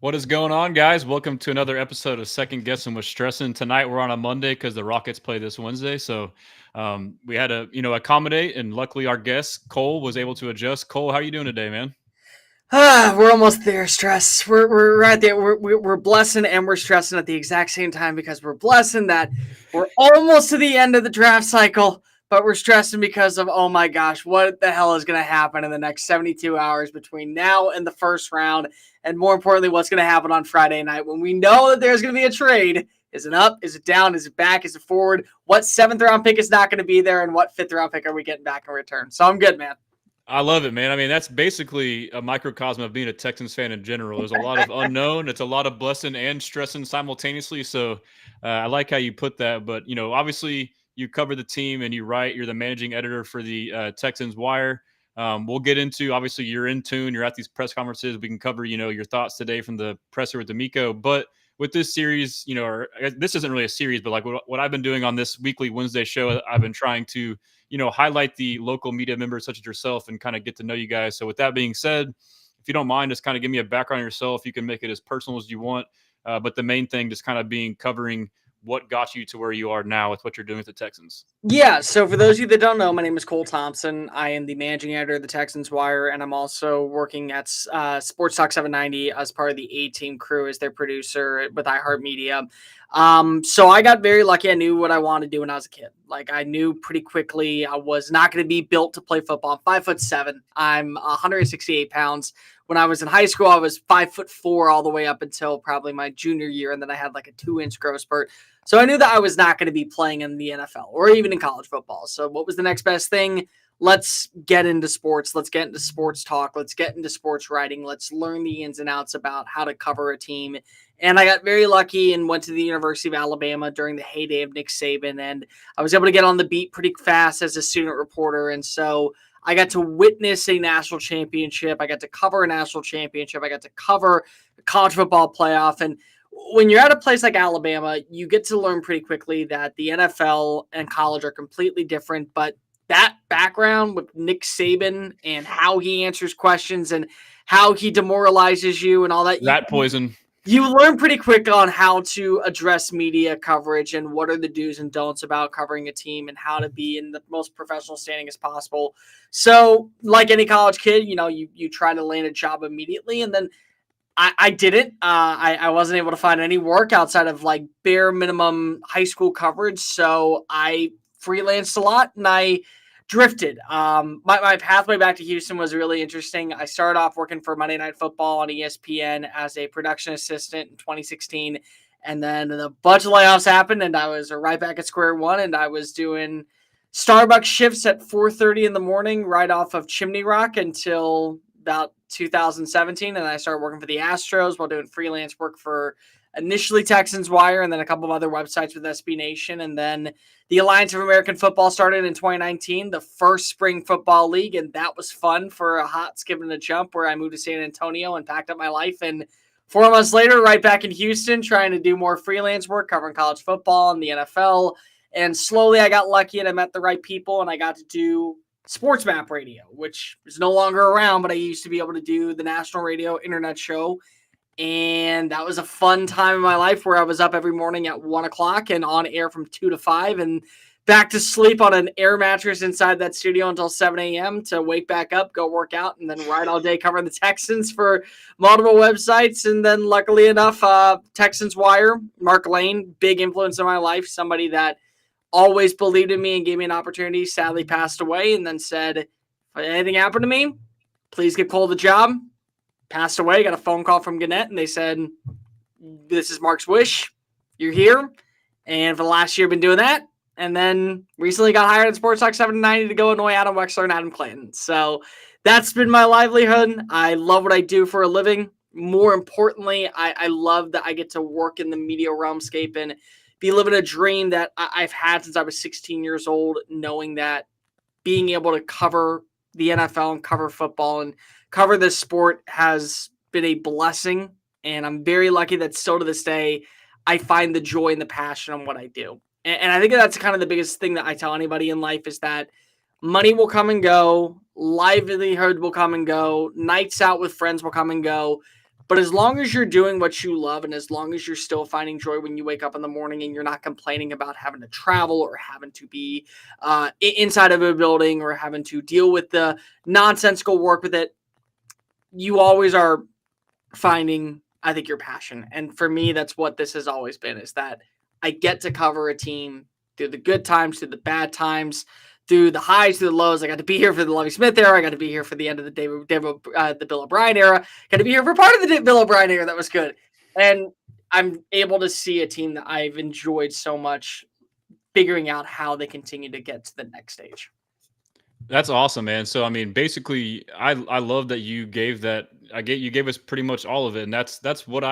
What is going on, guys? Welcome to another episode of Second Guessing with Stressin. Tonight we're on a Monday because the Rockets play this Wednesday, so we had to, accommodate, and luckily our guest Cole was able to adjust. Cole, how are you doing today, man? We're almost there, stress. We're right there. We're blessing and we're stressing at the exact same time because we're blessing that we're almost to the end of the draft cycle, but we're stressing because of, oh my gosh, what the hell is going to happen in the next 72 hours between now and the first round? And more importantly, what's going to happen on Friday night when we know that there's going to be a trade? Is it up? Is it down? Is it back? Is it forward? What seventh round pick is not going to be there? And what fifth round pick are we getting back in return? So I'm good, man. I love it, man. I mean, that's basically a microcosm of being a Texans fan in general. There's a lot of unknown. It's a lot of blessing and stressing simultaneously. So I like how you put that. But, obviously you cover the team and you write. You're the managing editor for the Texans Wire. We'll get into, obviously, you're in tune. You're at these press conferences. We can cover, your thoughts today from the presser with DeMeco. But with this series, or this isn't really a series, but like what I've been doing on this weekly Wednesday show, I've been trying to highlight the local media members such as yourself and kind of get to know you guys. So with that being said, if you don't mind, just kind of give me a background on yourself. You can make it as personal as you want. But the main thing just kind of being covering what got you to where you are now with what you're doing with the Texans. Yeah, so for those of you that don't know, my name is Cole Thompson. I am the managing editor of the Texans Wire, and I'm also working at Sports Talk 790 as part of the A-Team crew as their producer with iHeartMedia. So I got very lucky. I knew what I wanted to do when I was a kid. Like, I knew pretty quickly I was not going to be built to play football. I'm 5'7". I'm 168 pounds. When I was in high school, I was 5'4" all the way up until probably my junior year, and then I had like a 2-inch growth spurt. So I knew that I was not going to be playing in the NFL or even in college football. So what was the next best thing? Let's get into sports. Let's get into sports talk. Let's get into sports writing. Let's learn the ins and outs about how to cover a team. And I got very lucky and went to the University of Alabama during the heyday of Nick Saban. And I was able to get on the beat pretty fast as a student reporter. And so I got to witness a national championship. I got to cover a national championship. I got to cover a college football playoff. And when you're at a place like Alabama, you get to learn pretty quickly that the NFL and college are completely different. But that background with Nick Saban and how he answers questions and how he demoralizes you and all that, Rat poison. you learn pretty quick on how to address media coverage and what are the do's and don'ts about covering a team and how to be in the most professional standing as possible. So like any college kid, you try to land a job immediately, and then I didn't. I wasn't able to find any work outside of like bare minimum high school coverage. So I freelanced a lot and I drifted. My pathway back to Houston was really interesting. I started off working for Monday Night Football on ESPN as a production assistant in 2016. And then a bunch of layoffs happened and I was right back at square one, and I was doing Starbucks shifts at 4:30 in the morning right off of Chimney Rock until about 2017, and I started working for the Astros while doing freelance work for initially Texans Wire and then a couple of other websites with SB Nation. And then the Alliance of American Football started in 2019, the first spring football league, and that was fun for a hot skip and a jump where I moved to San Antonio and packed up my life. And 4 months later, right back in Houston, trying to do more freelance work, covering college football and the NFL. And slowly I got lucky and I met the right people, and I got to do Sports Map Radio, which is no longer around, but I used to be able to do the national radio internet show. And that was a fun time in my life where I was up every morning at 1 o'clock and on air from 2 to 5 and back to sleep on an air mattress inside that studio until 7 a.m. to wake back up, go work out, and then ride all day covering the Texans for multiple websites. And then luckily enough, Texans Wire, Mark Lane, big influence in my life, somebody that always believed in me and gave me an opportunity, sadly passed away, and then said, if anything happened to me, please give Cole the job. Passed away, got a phone call from Gannett, and they said, this is Mark's wish. You're here. And for the last year, I've been doing that. And then recently got hired at Sports Talk 790 to go annoy Adam Wexler and Adam Clanton. So that's been my livelihood. I love what I do for a living. More importantly, I love that I get to work in the media realmscape and be living a dream that I've had since I was 16 years old, knowing that being able to cover the NFL and cover football and cover this sport has been a blessing. And I'm very lucky that still to this day, I find the joy and the passion on what I do. And I think that's kind of the biggest thing that I tell anybody in life is that money will come and go, livelihood will come and go, nights out with friends will come and go. But as long as you're doing what you love and as long as you're still finding joy when you wake up in the morning and you're not complaining about having to travel or having to be inside of a building or having to deal with the nonsensical work with it, you always are finding, I think, your passion. And for me, that's what this has always been, is that I get to cover a team through the good times, through the bad times, through the highs, through the lows. I got to be here for the Lovie Smith era. I got to be here for the end of the the Bill O'Brien era. Got to be here for part of the Bill O'Brien era. That was good. And I'm able to see a team that I've enjoyed so much, figuring out how they continue to get to the next stage. That's awesome, man. So, I mean, basically, I love that you gave that. You gave us pretty much all of it, and that's what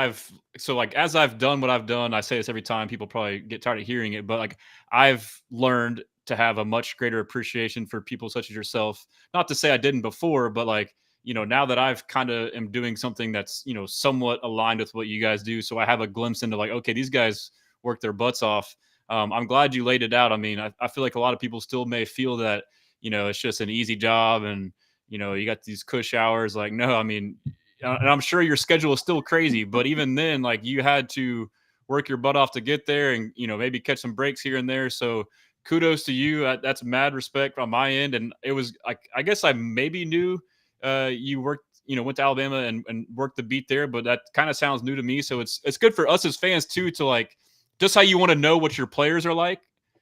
like, as I've done what I've done. I say this every time. People probably get tired of hearing it, but like, I've learned to have a much greater appreciation for people such as yourself. Not to say I didn't before, but like, now that I've kind of am doing something that's, somewhat aligned with what you guys do. So I have a glimpse into like, okay, these guys work their butts off. I'm glad you laid it out. I mean, I feel like a lot of people still may feel that, it's just an easy job and, you got these cush hours. Like, no, I mean, and I'm sure your schedule is still crazy, but even then, like, you had to work your butt off to get there and, maybe catch some breaks here and there. So kudos to you. That's mad respect on my end. And it was, I guess I maybe knew you worked, went to Alabama and worked the beat there, but that kind of sounds new to me. So it's good for us as fans too, to like, just how you want to know what your players are like.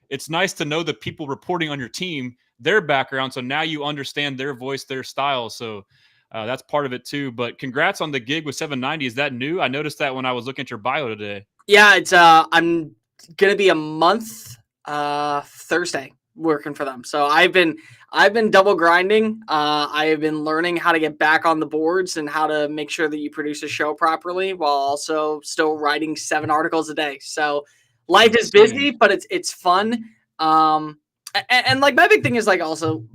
It's nice to know the people reporting on your team, their background. So now you understand their voice, their style. So that's part of it too. But congrats on the gig with 790. Is that new? I noticed that when I was looking at your bio today. Yeah, it's I'm gonna be a month Thursday working for them. So I've been double grinding. I have been learning how to get back on the boards and how to make sure that you produce a show properly while also still writing 7 articles a day. So life is busy, but it's fun. And like, my big thing is, like, also,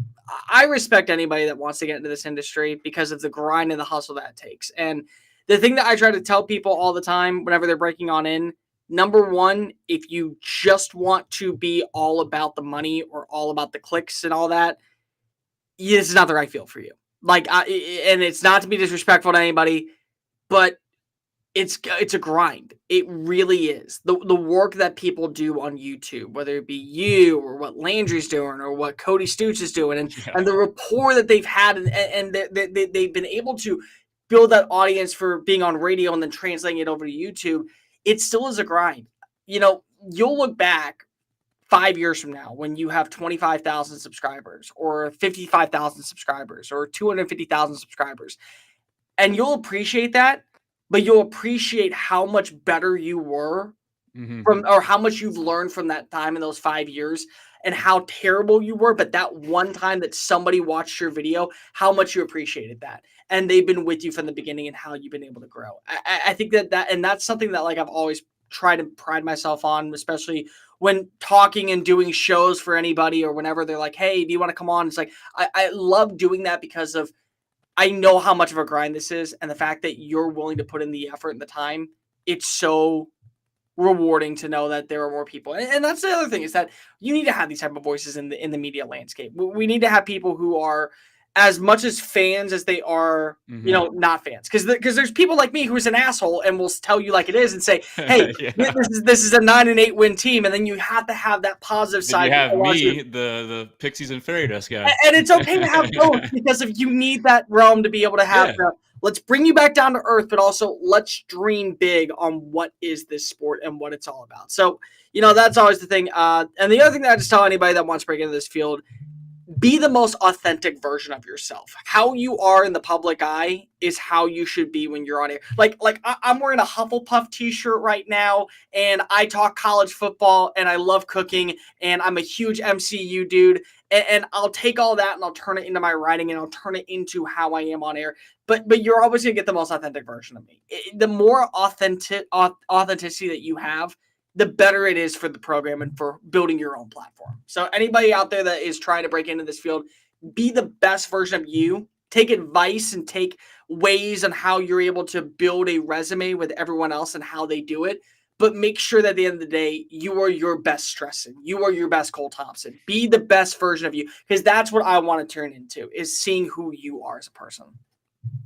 I respect anybody that wants to get into this industry because of the grind and the hustle that it takes. And the thing that I try to tell people all the time whenever they're breaking on in, number one, if you just want to be all about the money or all about the clicks and all that, this is not the right field for you. Like, and it's not to be disrespectful to anybody, but it's a grind. It really is. The work that people do on YouTube, whether it be you or what Landry's doing or what Cody Stooch is doing, and the rapport that they've had, and they've been able to build that audience for being on radio and then translating it over to YouTube, it still is a grind. You'll look back 5 years from now when you have 25,000 subscribers or 55,000 subscribers or 250,000 subscribers, and you'll appreciate that. But you'll appreciate how much better you were from, or how much you've learned from that time in those 5 years, and how terrible you were. But that one time that somebody watched your video, how much you appreciated that. And they've been with you from the beginning and how you've been able to grow. I think and that's something that, like, I've always tried to pride myself on, especially when talking and doing shows for anybody, or whenever they're like, hey, do you want to come on? It's like, I love doing that because of, I know how much of a grind this is, and the fact that you're willing to put in the effort and the time, it's so rewarding to know that there are more people. And that's the other thing, is that you need to have these type of voices in the media landscape. We need to have people who are as much as fans as they are, not fans. Because there's people like me who's an asshole and will tell you like it is and say, hey, this is a 9-8 win team. And then you have to have that positive side. You have me, the Pixies and Fairy Dust guy. And it's okay to have both, because if you need that realm to be able to have let's bring you back down to earth, but also let's dream big on what is this sport and what it's all about. So, that's always the thing. And the other thing that I just tell anybody that wants to break into this field, be the most authentic version of yourself. How you are in the public eye is how you should be when you're on air. Like I'm wearing a Hufflepuff t-shirt right now, and I talk college football, and I love cooking, and I'm a huge MCU dude. And I'll take all that and I'll turn it into my writing, and I'll turn it into how I am on air. But you're always going to get the most authentic version of me. The more authenticity that you have, the better it is for the program and for building your own platform. So anybody out there that is trying to break into this field, be the best version of you. Take advice and take ways on how you're able to build a resume with everyone else and how they do it. But make sure that at the end of the day, you are your best Stresson. You are your best Cole Thompson. Be the best version of you, because that's what I want to turn into, is seeing who you are as a person.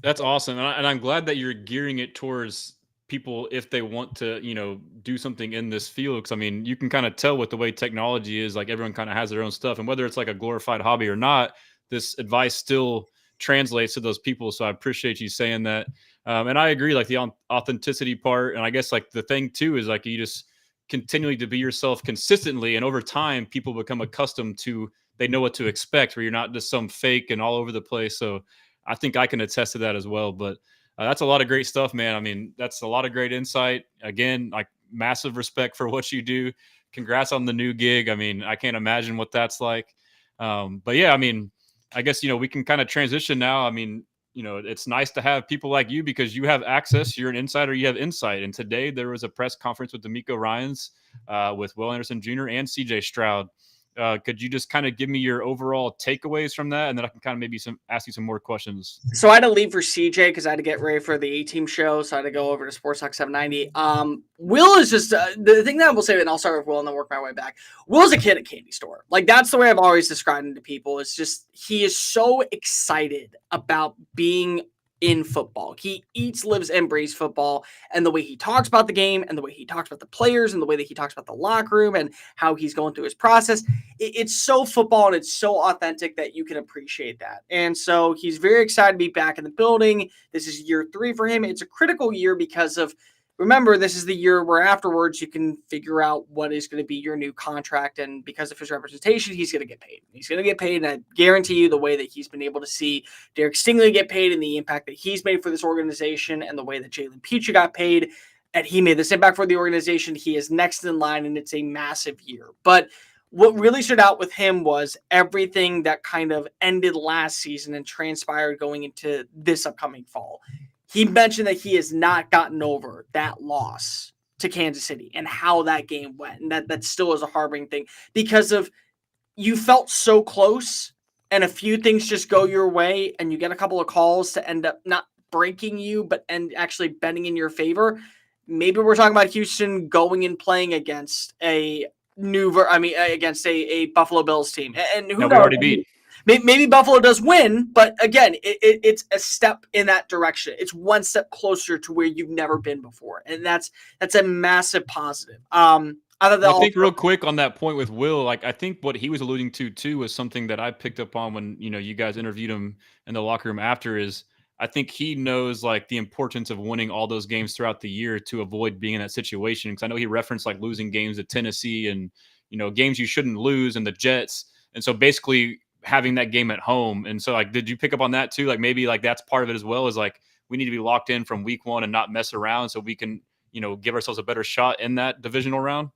That's awesome. And I'm glad that you're gearing it towards people if they want to, do something in this field. Cause I mean, you can kind of tell with the way technology is, like everyone kind of has their own stuff. And whether it's like a glorified hobby or not, this advice still translates to those people. So I appreciate you saying that. And I agree, like the authenticity part. And I guess like the thing too is like you just continually to be yourself consistently. And over time, people become accustomed to, they know what to expect, where you're not just some fake and all over the place. So I think I can attest to that as well. But that's a lot of great stuff, man. I mean, that's a lot of great insight. Again, like massive respect for what you do. Congrats on the new gig. I mean, I can't imagine what that's like. But yeah, I mean, I guess, we can kind of transition now. I mean, it's nice to have people like you because you have access. You're an insider. You have insight. And today there was a press conference with DeMeco Ryans, with Will Anderson Jr. and CJ Stroud. Could you just kind of give me your overall takeaways from that, and then I can kind of maybe ask you some more questions? So I had to leave for CJ because I had to get ready for the A-Team show. So I had to go over to Sports Talk 790. Will is just the thing that I will say, and I'll start with Will and then work my way back. Will's a kid at candy store. Like that's the way I've always described him to people. It's just he is so excited about being in football. He eats, lives, and breathes football. And the way he talks about the game and the way he talks about the players and the way that he talks about the locker room and how he's going through his process, it's so football and it's so authentic that you can appreciate that. And so he's very excited to be back in the building. This is year 3 for him. It's a critical year because of, remember, this is the year where afterwards you can figure out what is going to be your new contract. And because of his representation, he's going to get paid. He's going to get paid. And I guarantee you the way that he's been able to see Derek Stingley get paid and the impact that he's made for this organization and the way that Jalen Peach got paid and he made this impact for the organization, he is next in line and it's a massive year. But what really stood out with him was everything that kind of ended last season and transpired going into this upcoming fall. He mentioned that he has not gotten over that loss to Kansas City and how that game went. And that still is a harboring thing because of you felt so close and a few things just go your way and you get a couple of calls to end up not breaking you, but actually bending in your favor. Maybe we're talking about Houston going and playing against against a Buffalo Bills team. And who knows? We already beat. Maybe Buffalo does win, but again, it's a step in that direction. It's one step closer to where you've never been before, and that's a massive positive. I think real quick on that point with Will, like I think what he was alluding to too was something that I picked up on when you guys interviewed him in the locker room after. Is I think he knows like the importance of winning all those games throughout the year to avoid being in that situation. Because I know he referenced like losing games to Tennessee and games you shouldn't lose and the Jets, and so basically having that game at home. And so like, did you pick up on that too? Like maybe like that's part of it as well, is like we need to be locked in from week 1 and not mess around so we can give ourselves a better shot in that divisional round.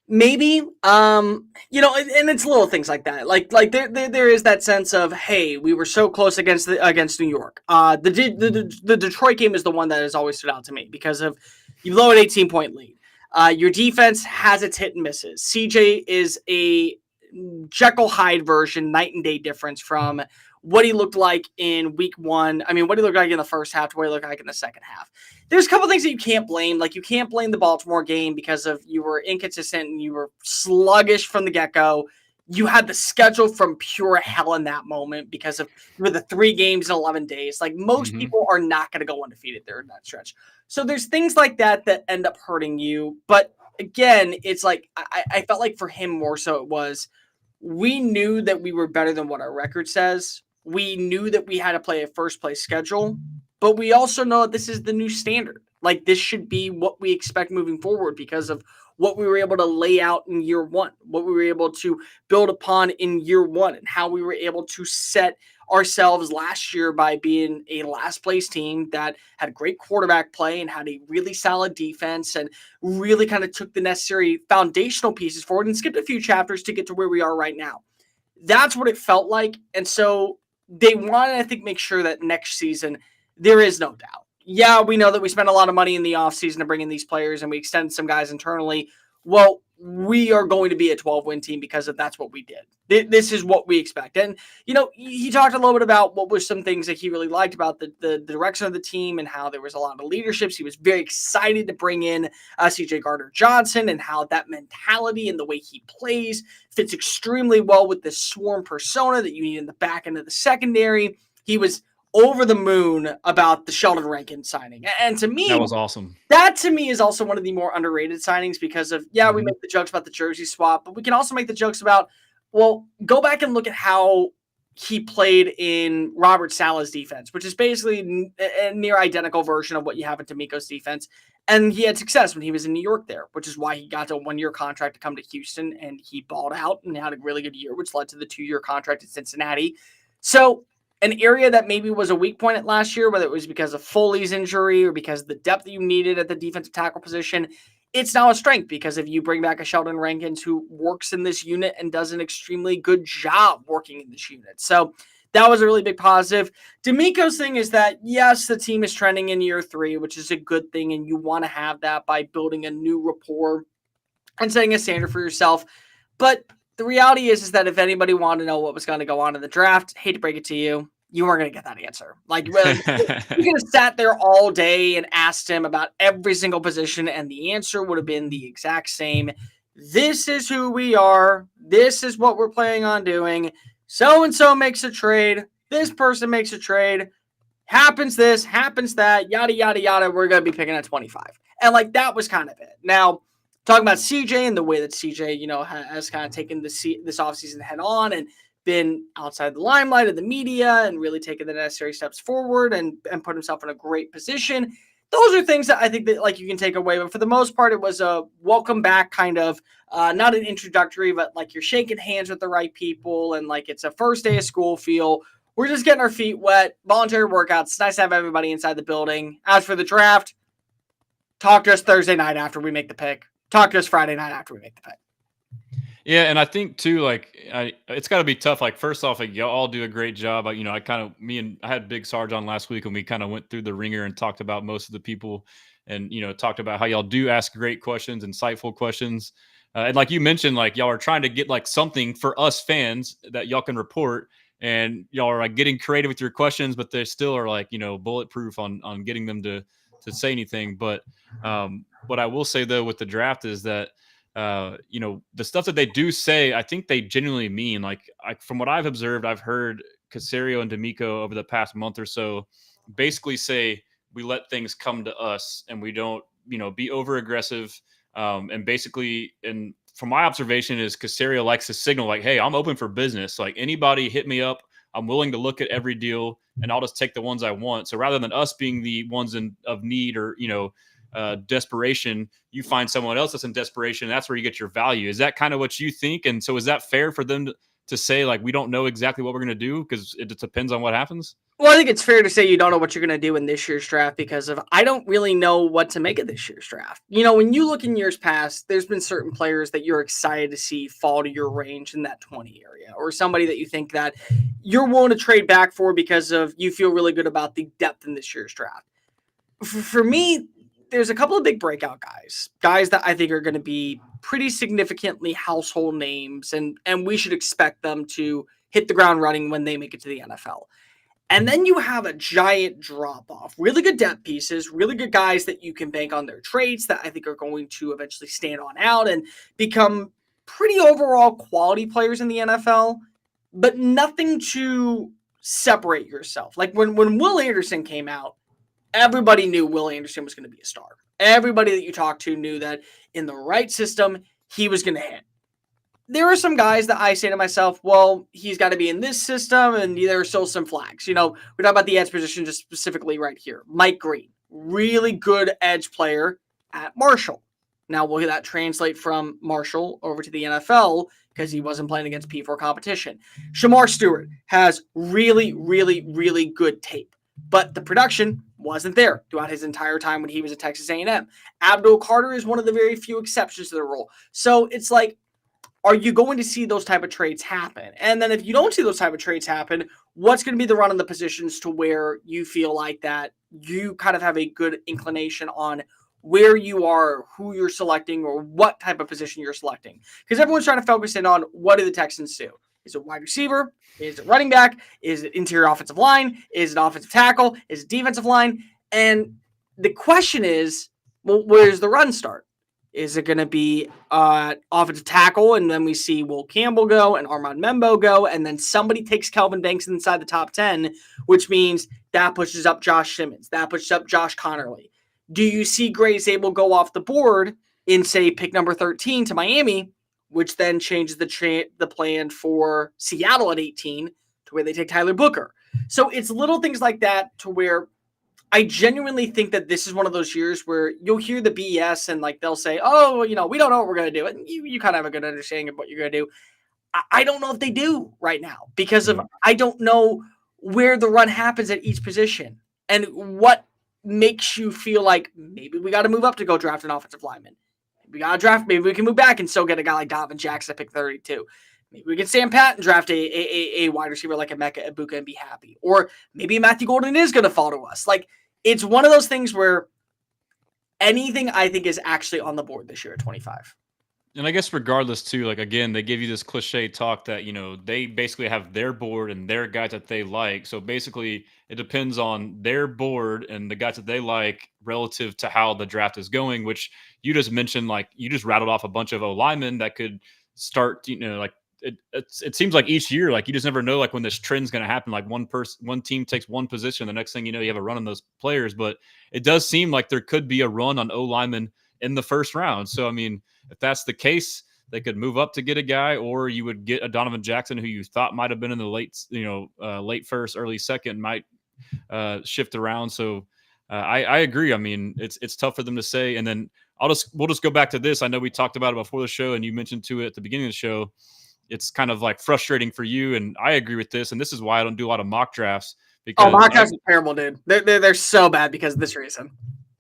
Maybe, and it's little things like that. Like there is that sense of, hey, we were so close against New York. The Detroit game is the one that has always stood out to me because of you blow an 18-point lead. Your defense has its hit and misses. CJ is a Jekyll Hyde version, night and day difference from what he looked like in week 1. I mean, what he looked like in the first half to what he looked like in the second half. There's a couple things that you can't blame. Like, you can't blame the Baltimore game because of you were inconsistent and you were sluggish from the get-go. You had the schedule from pure hell in that moment because of the 3 games in 11 days. Like, most people are not going to go undefeated there in that stretch. So there's things like that end up hurting you. But again, it's like I felt like for him more so it was we knew that we were better than what our record says. We knew that we had to play a first place schedule, but we also know that this is the new standard. Like, this should be what we expect moving forward because of what we were able to lay out in year 1, what we were able to build upon in year 1, and how we were able to set ourselves last year by being a last place team that had great quarterback play and had a really solid defense and really kind of took the necessary foundational pieces forward and skipped a few chapters to get to where we are right now. That's what it felt like. And so they want to, I think, make sure that next season there is no doubt. Yeah, we know that we spent a lot of money in the offseason to bring in these players and we extended some guys internally. Well, we are going to be a 12-win team because that's what we did. This is what we expect. And, he talked a little bit about what were some things that he really liked about the direction of the team and how there was a lot of leaderships. He was very excited to bring in C.J. Gardner-Johnson and how that mentality and the way he plays fits extremely well with the swarm persona that you need in the back end of the secondary. He was over the moon about the Sheldon Rankins signing. And to me, that was awesome. That to me is also one of the more underrated signings because of, we Mhm. make the jokes about the jersey swap, but we can also make the jokes about, well, go back and look at how he played in Robert Saleh's defense, which is basically a near identical version of what you have in DeMeco's defense. And he had success when he was in New York there, which is why he got a 1-year contract to come to Houston, and he balled out and had a really good year, which led to the 2-year contract at Cincinnati. So an area that maybe was a weak point at last year, whether it was because of Foley's injury or because of the depth that you needed at the defensive tackle position, it's now a strength because if you bring back a Sheldon Rankins who works in this unit and does an extremely good job working in this unit. So that was a really big positive. DeMeco's thing is that, yes, the team is trending in year 3, which is a good thing, and you want to have that by building a new rapport and setting a standard for yourself. But the reality is that if anybody wanted to know what was going to go on in the draft, hate to break it to you, you weren't going to get that answer. Like, you could have sat there all day and asked him about every single position, and the answer would have been the exact same. This is who we are. This is what we're planning on doing. So-and-so makes a trade. This person makes a trade. Happens this, happens that, yada, yada, yada. We're going to be picking at 25. And, like, that was kind of it. Now, talking about CJ and the way that CJ, has kind of taken this offseason head on and been outside the limelight of the media and really taken the necessary steps forward and put himself in a great position. Those are things that I think that, like, you can take away. But for the most part, it was a welcome back kind of, not an introductory, but like you're shaking hands with the right people and like it's a first day of school feel. We're just getting our feet wet, voluntary workouts. It's nice to have everybody inside the building. As for the draft, talk to us Thursday night after we make the pick. Talk to us Friday night after we make the pick. Yeah, and I think too, like, it's got to be tough. Like, first off, like, y'all all do a great job. I had Big Sarge on last week, and we kind of went through the ringer and talked about most of the people, and talked about how y'all do ask great questions, insightful questions, and like you mentioned, like y'all are trying to get like something for us fans that y'all can report, and y'all are like getting creative with your questions, but they still are like bulletproof on getting them to say anything. But what I will say though with the draft is that. The stuff that they do say, I think they genuinely mean. Like, from what I've observed, I've heard Caserio and DeMeco over the past month or so basically say we let things come to us and we don't, be over aggressive. And basically, and from my observation, is Caserio likes to signal like, hey, I'm open for business. Like, anybody hit me up. I'm willing to look at every deal and I'll just take the ones I want. So rather than us being the ones of need or, desperation, you find someone else that's in desperation. That's where you get your value. Is that kind of what you think? And so is that fair for them to say, like, we don't know exactly what we're going to do because it depends on what happens? Well, I think it's fair to say you don't know what you're going to do in this year's draft because I don't really know what to make of this year's draft. When you look in years past, there's been certain players that you're excited to see fall to your range in that 20 area, or somebody that you think that you're willing to trade back for because of you feel really good about the depth in this year's draft. For me, there's a couple of big breakout guys that I think are going to be pretty significantly household names, and we should expect them to hit the ground running when they make it to the NFL. And then you have a giant drop-off. Really good depth pieces, really good guys that you can bank on their traits that I think are going to eventually stand on out and become pretty overall quality players in the NFL, but nothing to separate yourself. Like when Will Anderson came out, everybody knew Will Anderson was going to be a star. Everybody that you talked to knew that in the right system, he was going to hit. There are some guys that I say to myself, well, he's got to be in this system, and there are still some flags. We're talking about the edge position just specifically right here. Mike Green, really good edge player at Marshall. Now, will that translate from Marshall over to the NFL because he wasn't playing against P4 competition? Shamar Stewart has really, really, really good tape, but the production wasn't there throughout his entire time when he was at Texas A&M. Abdul Carter is one of the very few exceptions to the rule. So it's like, are you going to see those type of trades happen? And then if you don't see those type of trades happen, what's going to be the run on the positions to where you feel like that you kind of have a good inclination on where you are, who you're selecting, or what type of position you're selecting? Because everyone's trying to focus in on what do the Texans do? Is it wide receiver? Is it running back? Is it interior offensive line? Is it offensive tackle? Is it defensive line? And the question is, well, where's the run start? Is it going to be offensive tackle, and then we see Will Campbell go and Armand Membo go, and then somebody takes Kelvin Banks inside the top 10, which means that pushes up Josh Simmons. That pushes up Josh Connerly. Do you see Gray Zabel go off the board in, say, pick number 13 to Miami, which then changes the plan for Seattle at 18 to where they take Tyler Booker? So it's little things like that to where I genuinely think that this is one of those years where you'll hear the BS and like they'll say, oh, we don't know what we're going to do. And you kind of have a good understanding of what you're going to do. I don't know if they do right now because of I don't know where the run happens at each position and what makes you feel like maybe we got to move up to go draft an offensive lineman. We got to draft. Maybe we can move back and still get a guy like Donovan Jackson at pick 32. Maybe we can stand pat and draft a wide receiver like Emeka Egbuka and be happy. Or maybe Matthew Golden is going to fall to us. Like, it's one of those things where anything I think is actually on the board this year at 25. And I guess regardless too, like again, they give you this cliche talk that, they basically have their board and their guys that they like. So basically it depends on their board and the guys that they like relative to how the draft is going, which you just mentioned, like you just rattled off a bunch of O linemen that could start, like it seems like each year, like you just never know, like when this trend's going to happen, like one team takes one position, the next thing you have a run on those players. But it does seem like there could be a run on O linemen in the first round. So, I mean, if that's the case, they could move up to get a guy, or you would get a Donovan Jackson who you thought might have been in the late first, early second, might shift around. So I agree. I mean, it's tough for them to say. And then we'll just go back to this. I know we talked about it before the show, and you mentioned to it at the beginning of the show. It's kind of like frustrating for you, and I agree with this. And this is why I don't do a lot of mock drafts. Because mock drafts are terrible, dude. They're so bad because of this reason.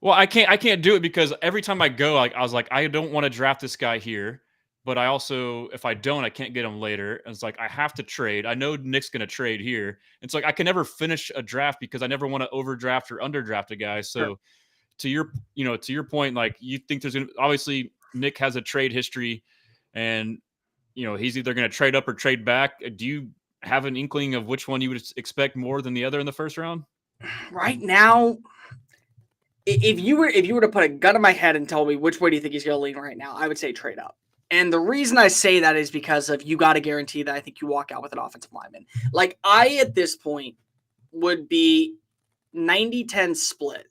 Well, I can't do it because every time I go, like I was like, I don't want to draft this guy here, but I also, if I don't, I can't get him later. And it's like I have to trade. I know Nick's going to trade here. It's like I can never finish a draft because I never want to overdraft or underdraft a guy. So to your point, like you think there's obviously Nick has a trade history, and he's either going to trade up or trade back. Do you have an inkling of which one you would expect more than the other in the first round? Right now, if you were to put a gun in my head and tell me which way do you think he's going to lean right now, I would say trade up. And the reason I say that is because of you got to guarantee that I think you walk out with an offensive lineman. Like I, at this point, would be 90-10 split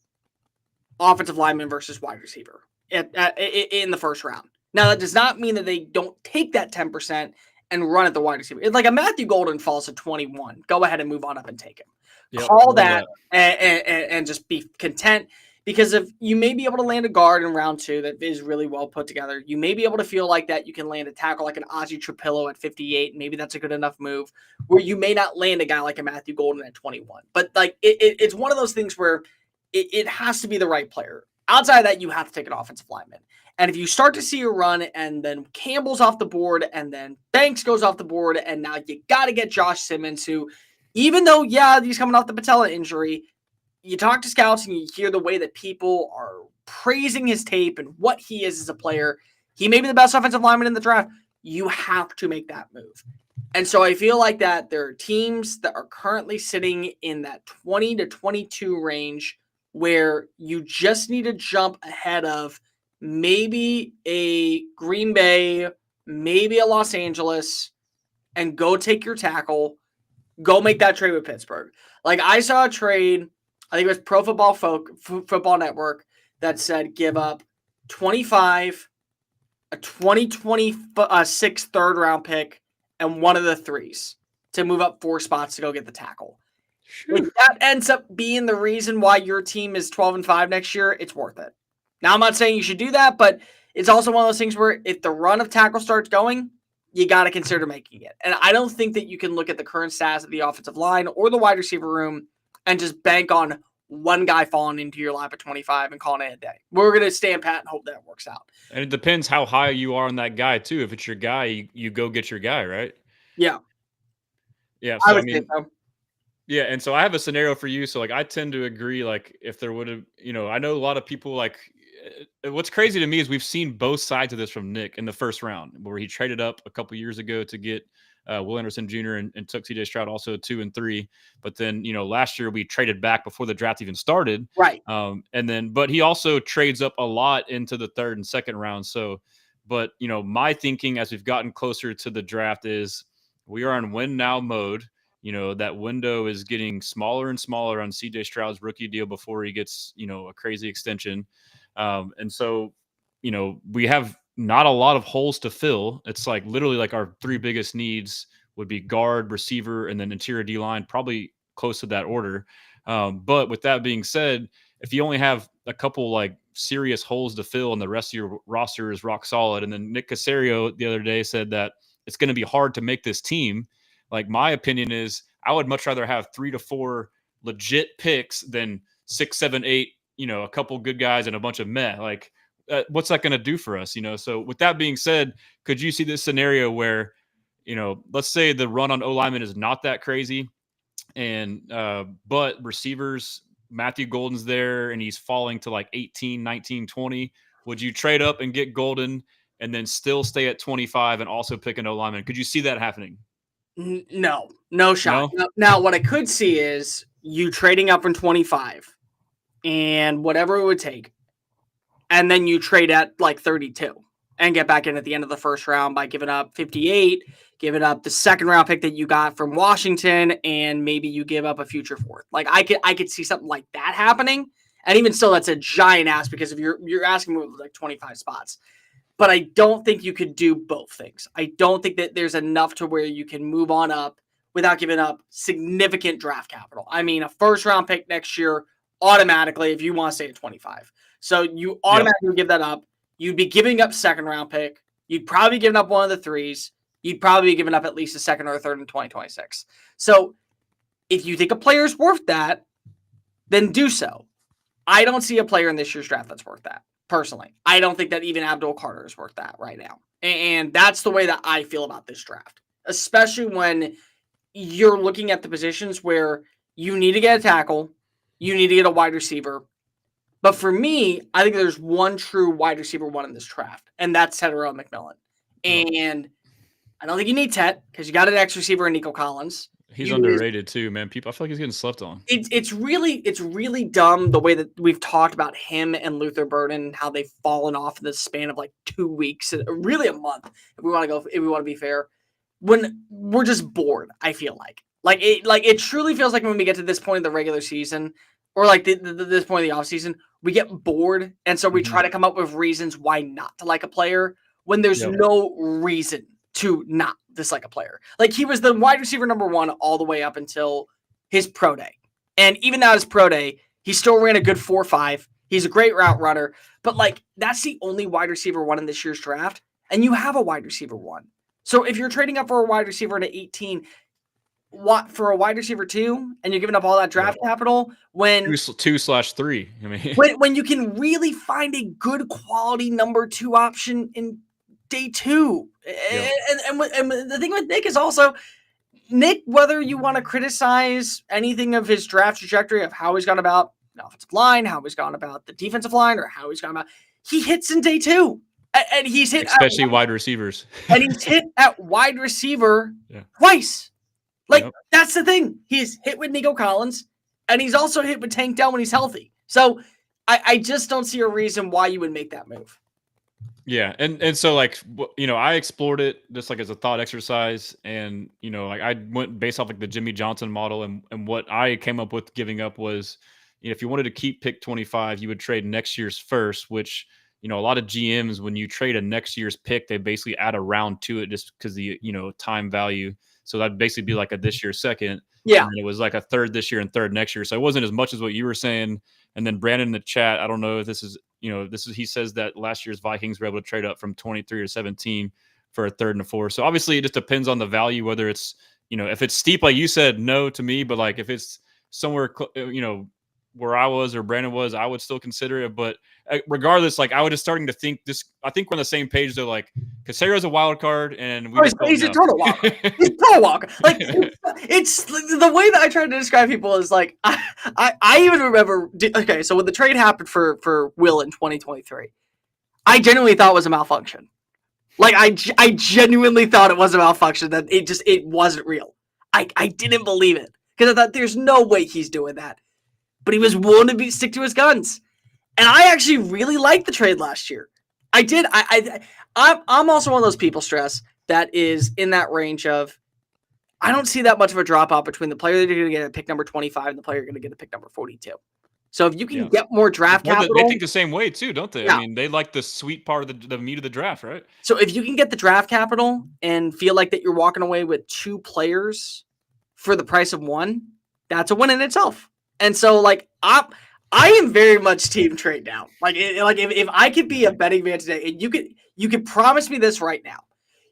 offensive lineman versus wide receiver in the first round. Now, that does not mean that they don't take that 10% and run at the wide receiver. It's like a Matthew Golden falls to 21. Go ahead and move on up and take him. Yep, call that and just be content. Because if you may be able to land a guard in round 2 that is really well put together, you may be able to feel like that you can land a tackle like an Ozzie Trapillo at 58. Maybe that's a good enough move where you may not land a guy like a Matthew Golden at 21. But like it's one of those things where it has to be the right player. Outside of that, you have to take an offensive lineman. And if you start to see a run and then Campbell's off the board and then Banks goes off the board and now you got to get Josh Simmons, who, even though, he's coming off the patella injury, you talk to scouts and you hear the way that people are praising his tape and what he is as a player. He may be the best offensive lineman in the draft. You have to make that move. And so I feel like that there are teams that are currently sitting in that 20 to 22 range where you just need to jump ahead of maybe a Green Bay, maybe a Los Angeles, and go take your tackle. Go make that trade with Pittsburgh. Like I saw a trade, I think it was Pro Football Network, that said give up 25, a 2026 third round pick, and one of the 3s to move up 4 spots to go get the tackle. If that ends up being the reason why your team is 12-5 next year, it's worth it. Now, I'm not saying you should do that, but it's also one of those things where if the run of tackle starts going, you got to consider making it. And I don't think that you can look at the current status of the offensive line or the wide receiver room and just bank on one guy falling into your lap at 25 and calling it a day. We're going to stand pat and hope that works out. And it depends how high you are on that guy, too. If it's your guy, you go get your guy, right? Yeah. Yeah. So, I mean, so. Yeah, and so I have a scenario for you. So, like, I tend to agree, like, if there would have, I know a lot of people, like, what's crazy to me is we've seen both sides of this from Nick in the first round, where he traded up a couple years ago to get Will Anderson Jr. and took CJ Stroud also 2 and 3. But then, last year we traded back before the draft even started. Right. But he also trades up a lot into the third and second round. So, but, my thinking as we've gotten closer to the draft is we are in win now mode. That window is getting smaller and smaller on CJ Stroud's rookie deal before he gets, a crazy extension. And so, we have not a lot of holes to fill. It's like literally like our 3 biggest needs would be guard, receiver, and then interior D line, probably close to that order. But with that being said, if you only have a couple like serious holes to fill and the rest of your roster is rock solid, and then Nick Caserio the other day said that it's going to be hard to make this team. Like, my opinion is I would much rather have 3 to 4 legit picks than 6, 7, 8, a couple good guys and a bunch of meh. Like, what's that going to do for us? So with that being said, could you see this scenario where, let's say the run on O lineman is not that crazy, and but receivers, Matthew Golden's there and he's falling to like 18, 19, 20. Would you trade up and get Golden and then still stay at 25 and also pick an O lineman? Could you see that happening? No shot. No? Now, what I could see is you trading up from 25 and whatever it would take, and then you trade at like 32 and get back in at the end of the first round by giving up 58, giving up the second round pick that you got from Washington, and maybe you give up a future fourth. Like, I could see something like that happening. And even still, that's a giant ask because if you're asking me like 25 spots. But I don't think you could do both things. I don't think that there's enough to where you can move on up without giving up significant draft capital. I mean, a first round pick next year automatically if you want to stay at 25. So you automatically give that up. You'd be giving up second round pick. You'd probably giving up one of the 3s. You'd probably be giving up at least a second or a third in 2026. So if you think a player is worth that, then do so. I don't see a player in this year's draft that's worth that. Personally, I don't think that even Abdul Carter is worth that right now. And that's the way that I feel about this draft, especially when you're looking at the positions where you need to get a tackle, you need to get a wide receiver. But for me, I think there's one true wide receiver one in this draft, and that's Tetairoa McMillan. And I don't think you need Tet because you got an X receiver in Nico Collins. He's underrated too, man. I feel like he's getting slept on. It's really dumb the way that we've talked about him and Luther Burden, how they've fallen off in the span of like 2 weeks, really a month. If we want to be fair, when we're just bored, I feel like it truly feels like when we get to this point in the regular season or like this point in the offseason, we get bored, and so we try to come up with reasons why not to like a player when there's no reason to not dislike a player. Like, he was the wide receiver number 1 all the way up until his pro day. And even at his pro day, he still ran a good 4.5. He's a great route runner. But, like, that's the only wide receiver 1 in this year's draft. And you have a wide receiver 1. So if you're trading up for a wide receiver at 18, what for a wide receiver 2, and you're giving up all that draft capital when 2/3. I mean, when you can really find a good quality number 2 option in day 2. Yeah. And the thing with Nick is also, Nick, whether you want to criticize anything of his draft trajectory of how he's gone about the offensive line, how he's gone about the defensive line, or how he's gone about, he hits in day 2. And he's hit especially wide receivers. And he's hit at wide receiver twice. Like, that's the thing. He's hit with Nico Collins, and he's also hit with Tank Dell when he's healthy. So I just don't see a reason why you would make that move. Yeah. And so, like, I explored it just like as a thought exercise. And, like, I went based off like the Jimmy Johnson model. And what I came up with giving up was, if you wanted to keep pick 25, you would trade next year's first, which, a lot of GMs, when you trade a next year's pick, they basically add a round to it just because the, time value. So that'd basically be like a this year second. Yeah. And it was like a third this year and third next year. So it wasn't as much as what you were saying. And then Brandon in the chat, I don't know if this is, he says that last year's Vikings were able to trade up from 23 or 17 for a third and a fourth. So obviously it just depends on the value, whether it's, if it's steep, like you said, no to me, but like if it's somewhere, where I was or Brandon was, I would still consider it. But regardless, like I was just starting to think this. I think we're on the same page. They're like Caserio's a wild card, and we he's a total wild card. He's a total wild card. Like it's the way that I try to describe people is like I even remember. Okay, so when the trade happened for Will in 2023, I genuinely thought it was a malfunction. Like I genuinely thought it was a malfunction, that it wasn't real. I didn't believe it because I thought there's no way he's doing that. But he was willing to stick to his guns. And I actually really liked the trade last year. I did. I'm also one of those people, Stress, that is in that range of, I don't see that much of a drop off between the player that you're going to get at pick number 25 and the player you're going to get at pick number 42. So if you can get more draft capital. They think the same way too, don't they? Yeah. I mean, they like the sweet part of the meat of the draft, right? So if you can get the draft capital and feel like that you're walking away with 2 players for the price of 1, that's a win in itself. And so, like, I am very much team trade down. Like if I could be a betting man today, and you could promise me this right now,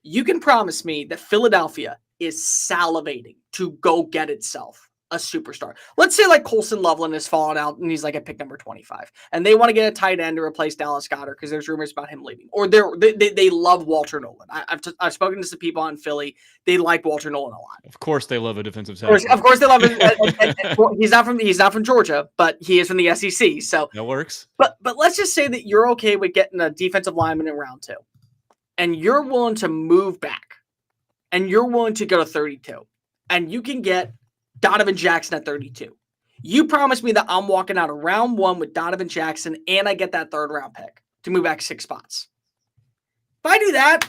you can promise me that Philadelphia is salivating to go get itself a superstar. Let's say like Colson Loveland has fallen out and he's like at pick number 25, and they want to get a tight end to replace Dallas Goedert because there's rumors about him leaving, or they love Walter Nolan. I've spoken to some people in Philly. They like Walter Nolan a lot. Of course, they love a defensive tackle. Of course, they love it. He's not from Georgia, but he is from the SEC. So that works. But let's just say that you're okay with getting a defensive lineman in round 2, and you're willing to move back, and you're willing to go to 32, and you can get Donovan Jackson at 32. You promised me that I'm walking out of round 1 with Donovan Jackson, and I get that 3rd round pick to move back 6 spots. If I do that,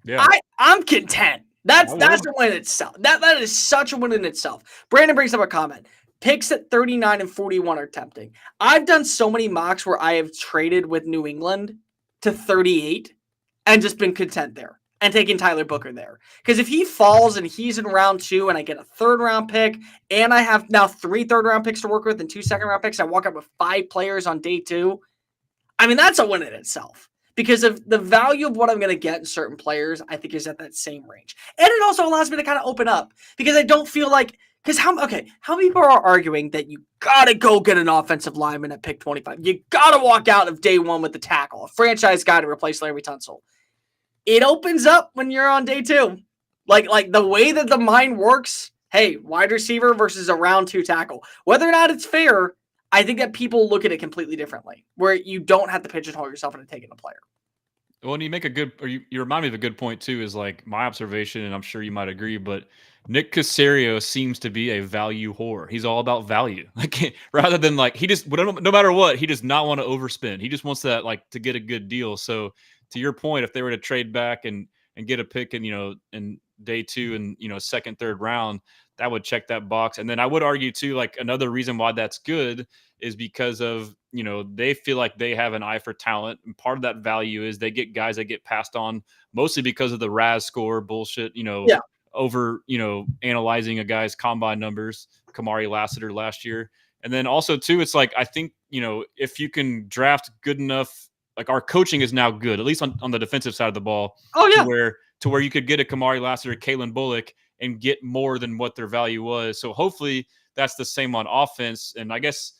yeah, I'm content. That's a win in itself. That is such a win in itself. Brandon brings up a comment. Picks at 39 and 41 are tempting. I've done so many mocks where I have traded with New England to 38 and just been content there and taking Tyler Booker there. Because if he falls and he's in round 2 and I get a 3rd round pick, and I have now 3 3rd round picks to work with and 2 2nd round picks, I walk up with 5 players on day 2. I mean, that's a win in itself. Because of the value of what I'm going to get in certain players, I think is at that same range. And it also allows me to kind of open up. Because I don't feel like, because how people are arguing that you got to go get an offensive lineman at pick 25. You got to walk out of day 1 with the tackle, a franchise guy to replace Larry Tunsil. It opens up when you're on day 2. Like the way that the mind works, hey, wide receiver versus a round 2 tackle. Whether or not it's fair, I think that people look at it completely differently, where you don't have to pigeonhole yourself into taking a player. Well, and you make a good, or you remind me of a good point too, is like my observation, and I'm sure you might agree, but Nick Caserio seems to be a value whore. He's all about value. Like rather than like, he just, no matter what, he does not want to overspend. He just wants that like to get a good deal. So to your point, if they were to trade back and get a pick in, in day 2 and, 2nd, 3rd round, that would check that box. And then I would argue too, like another reason why that's good is because of, they feel like they have an eye for talent. And part of that value is they get guys that get passed on mostly because of the RAS score bullshit, over, analyzing a guy's combine numbers, Kamari Lassiter last year. And then also too, it's like, I think, if you can draft good enough, like our coaching is now good, at least on the defensive side of the ball. Oh yeah. To where you could get a Kamari Lassiter, Kalen Bullock, and get more than what their value was. So hopefully that's the same on offense. And I guess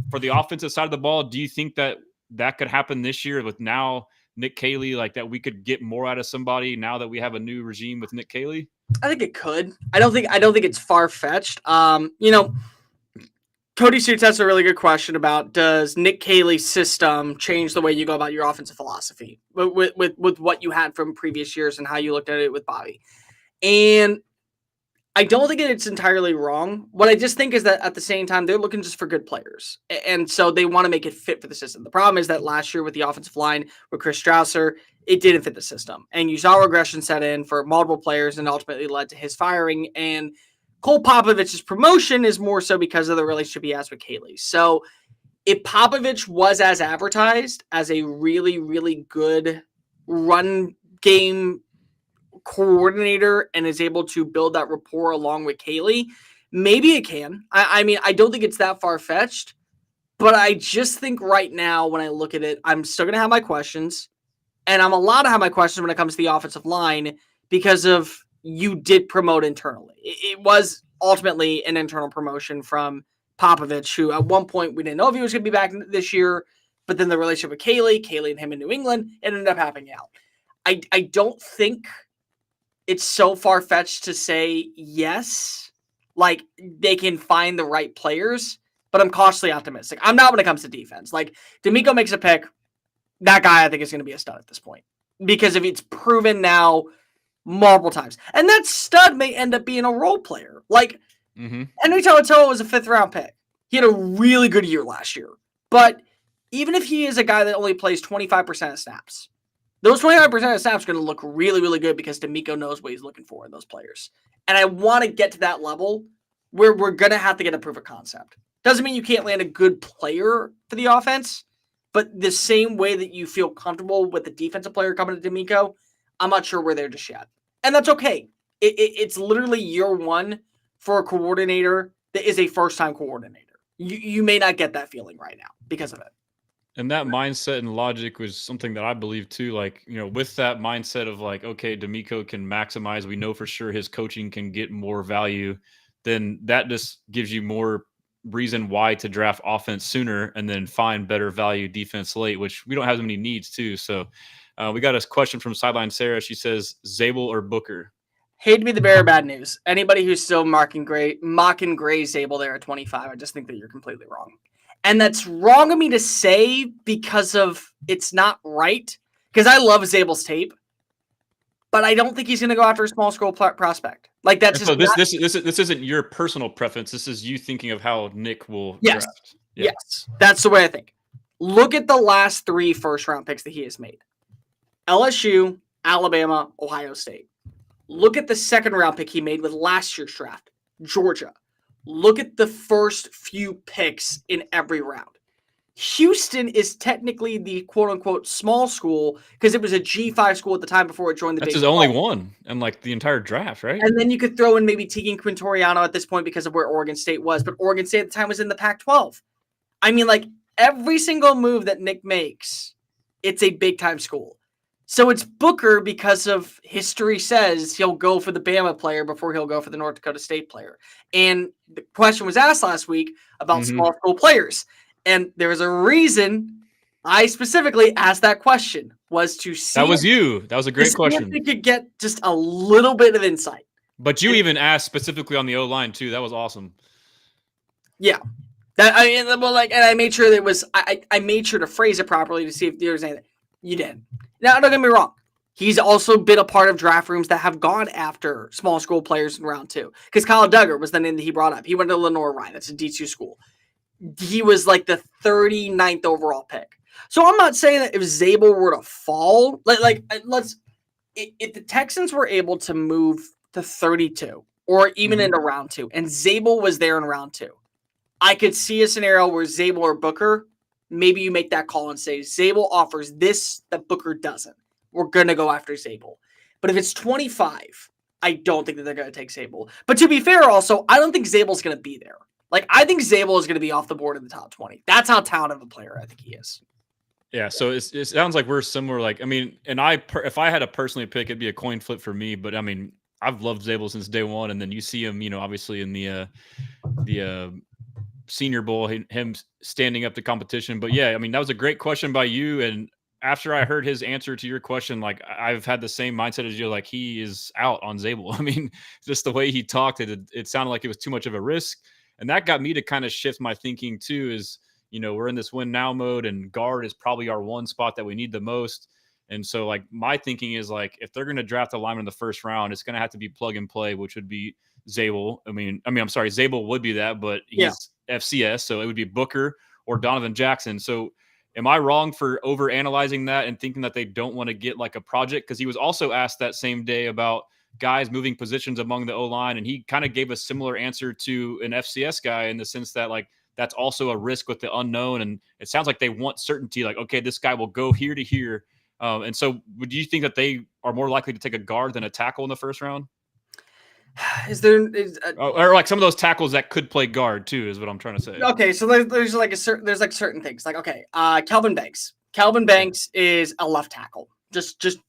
for the offensive side of the ball, do you think that could happen this year with now Nick Caley, like that we could get more out of somebody now that we have a new regime with Nick Caley? I think it could. I don't think it's far-fetched. Cody Suits has a really good question about, does Nick Caley's system change the way you go about your offensive philosophy with what you had from previous years and how you looked at it with Bobby? And I don't think it's entirely wrong. What I just think is that at the same time, they're looking just for good players. And so they want to make it fit for the system. The problem is that last year with the offensive line with Chris Strausser, it didn't fit the system. And you saw regression set in for multiple players and ultimately led to his firing. And Cole Popovich's promotion is more so because of the relationship he has with Caley. So if Popovich was as advertised as a really, really good run game coordinator and is able to build that rapport along with Caley, maybe it can. I mean, I don't think it's that far-fetched, but I just think right now when I look at it, I'm still going to have my questions, and I'm allowed to have my questions when it comes to the offensive line because of you did promote internally. It was ultimately an internal promotion from Popovich, who at one point we didn't know if he was going to be back this year, but then the relationship with Kaylee and him in New England, it ended up happening out. I don't think it's so far-fetched to say yes, like they can find the right players, but I'm cautiously optimistic. I'm not when it comes to defense. Like DeMeco makes a pick, that guy I think is going to be a stud at this point because if it's proven now multiple times, and that stud may end up being a role player. Like Henry To'oTo'o was a 5th-round pick. He had a really good year last year, but even if he is a guy that only plays 25% of snaps, those 25% of snaps are going to look really, really good because DeMeco knows what he's looking for in those players. And I want to get to that level where we're going to have to get a proof of concept. Doesn't mean you can't land a good player for the offense, but the same way that you feel comfortable with the defensive player coming to DeMeco, I'm not sure we're there just yet. And that's okay. It's literally year one for a coordinator that is a first-time coordinator. You may not get that feeling right now because of it. And that mindset and logic was something that I believe too. Like, with that mindset of like, okay, DeMeco can maximize. We know for sure his coaching can get more value. Then that just gives you more reason why to draft offense sooner and then find better value defense late, which we don't have as many needs too. So we got a question from Sideline Sarah. She says, Zabel or Booker? Hate to be the bearer of bad news. Anybody who's still mocking Gray Zabel there at 25, I just think that you're completely wrong. And that's wrong of me to say because of it's not right. Because I love Zabel's tape, but I don't think he's going to go after a small school prospect. Like that's just so this isn't your personal preference. This is you thinking of how Nick will draft. Yes, that's the way I think. Look at the last 3 first-round picks that he has made: LSU, Alabama, Ohio State. Look at the second-round pick he made with last year's draft, Georgia. Look at the first few picks in every round. Houston is technically the quote-unquote small school because it was a G5 school at the time before it joined the Big 12. That's his only one in like the entire draft, right? And then you could throw in maybe Tegan Quintoriano at this point because of where Oregon State was, but Oregon State at the time was in the Pac-12. I mean, like every single move that Nick makes, it's a big-time school. So it's Booker because of history says he'll go for the Bama player before he'll go for the North Dakota State player. And the question was asked last week about small school players. And there was a reason I specifically asked that question was to see. That was you. That was a great question. If we could get just a little bit of insight. But you even asked specifically on the O-line too. That was awesome. Yeah. And I made sure that it was, I made sure to phrase it properly to see if there was anything. You did. Now, don't get me wrong. He's also been a part of draft rooms that have gone after small school players in round 2. Because Kyle Duggar was the name that he brought up. He went to Lenore Ryan. That's a D2 school. He was like the 39th overall pick. So I'm not saying that if Zabel were to fall, if the Texans were able to move to 32 or even into round 2, and Zabel was there in round 2, I could see a scenario where Zabel or Booker, maybe you make that call and say, Zabel offers this that Booker doesn't. We're going to go after Zabel. But if it's 25, I don't think that they're going to take Zabel. But to be fair also, I don't think Zabel's going to be there. Like, I think Zabel is going to be off the board in the top 20. That's how talented of a player I think he is. Yeah, so it sounds like we're similar. Like, I mean, and if I had to personally pick, it'd be a coin flip for me. But I mean, I've loved Zabel since day one, and then you see him, obviously in the Senior Bowl, him standing up to competition. But yeah, I mean, that was a great question by you. And after I heard his answer to your question, like I've had the same mindset as you. Like he is out on Zabel. I mean, just the way he talked, it sounded like it was too much of a risk. And that got me to kind of shift my thinking too, is, we're in this win now mode and guard is probably our one spot that we need the most. And so like my thinking is like, if they're going to draft a lineman in the first round, it's going to have to be plug and play, which would be Zabel. I'm sorry, Zabel would be that, but he's FCS. So it would be Booker or Donovan Jackson. So am I wrong for over analyzing that and thinking that they don't want to get like a project? Because he was also asked that same day about guys moving positions among the O-line, and he kind of gave a similar answer to an FCS guy in the sense that like that's also a risk with the unknown, and it sounds like they want certainty, like, okay, this guy will go here to here. And so would you think that they are more likely to take a guard than a tackle in the first round? Or like some of those tackles that could play guard too is what I'm trying to say. Okay, so there's certain things. Like, okay, Calvin Banks is a left tackle. Just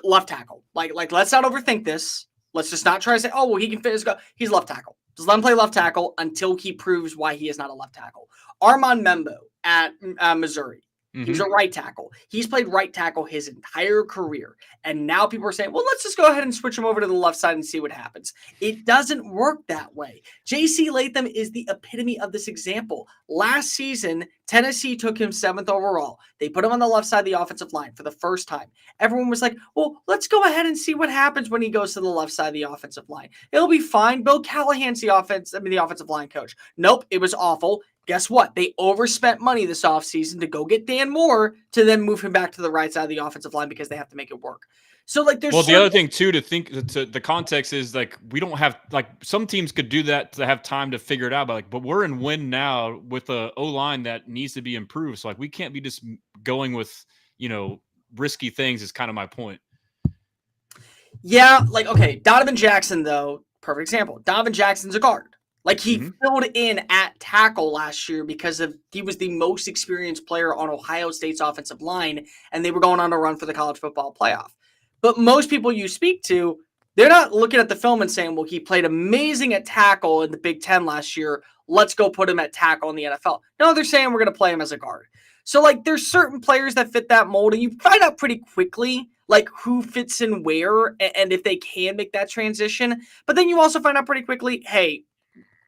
left tackle. Like let's not overthink this. Let's just not try to say, oh, well, he can fit his guard. He's left tackle. Just let him play left tackle until he proves why he is not a left tackle. Armand Membo at Missouri. He was a right tackle. He's played right tackle his entire career. And now people are saying, well, let's just go ahead and switch him over to the left side and see what happens. It doesn't work that way. J.C. Latham is the epitome of this example. Last season, Tennessee took him 7th overall. They put him on the left side of the offensive line for the first time. Everyone was like, well, let's go ahead and see what happens when he goes to the left side of the offensive line. It'll be fine. Bill Callahan's the offensive line coach. Nope, it was awful. Guess what? They overspent money this offseason to go get Dan Moore to then move him back to the right side of the offensive line because they have to make it work. So, like, there's the other thing too to think to the context is like we don't have like some teams could do that to have time to figure it out, but we're in win now with a O-line that needs to be improved. So like we can't be just going with risky things is kind of my point. Yeah, like okay, Donovan Jackson though, perfect example. Donovan Jackson's a guard. Like he filled in at tackle last year because he was the most experienced player on Ohio State's offensive line, and they were going on a run for the college football playoff. But most people you speak to, they're not looking at the film and saying, well, he played amazing at tackle in the Big Ten last year. Let's go put him at tackle in the NFL. No, they're saying we're going to play him as a guard. So like there's certain players that fit that mold, and you find out pretty quickly like who fits in where and if they can make that transition. But then you also find out pretty quickly, hey,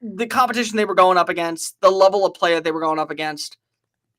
the competition they were going up against, the level of player they were going up against,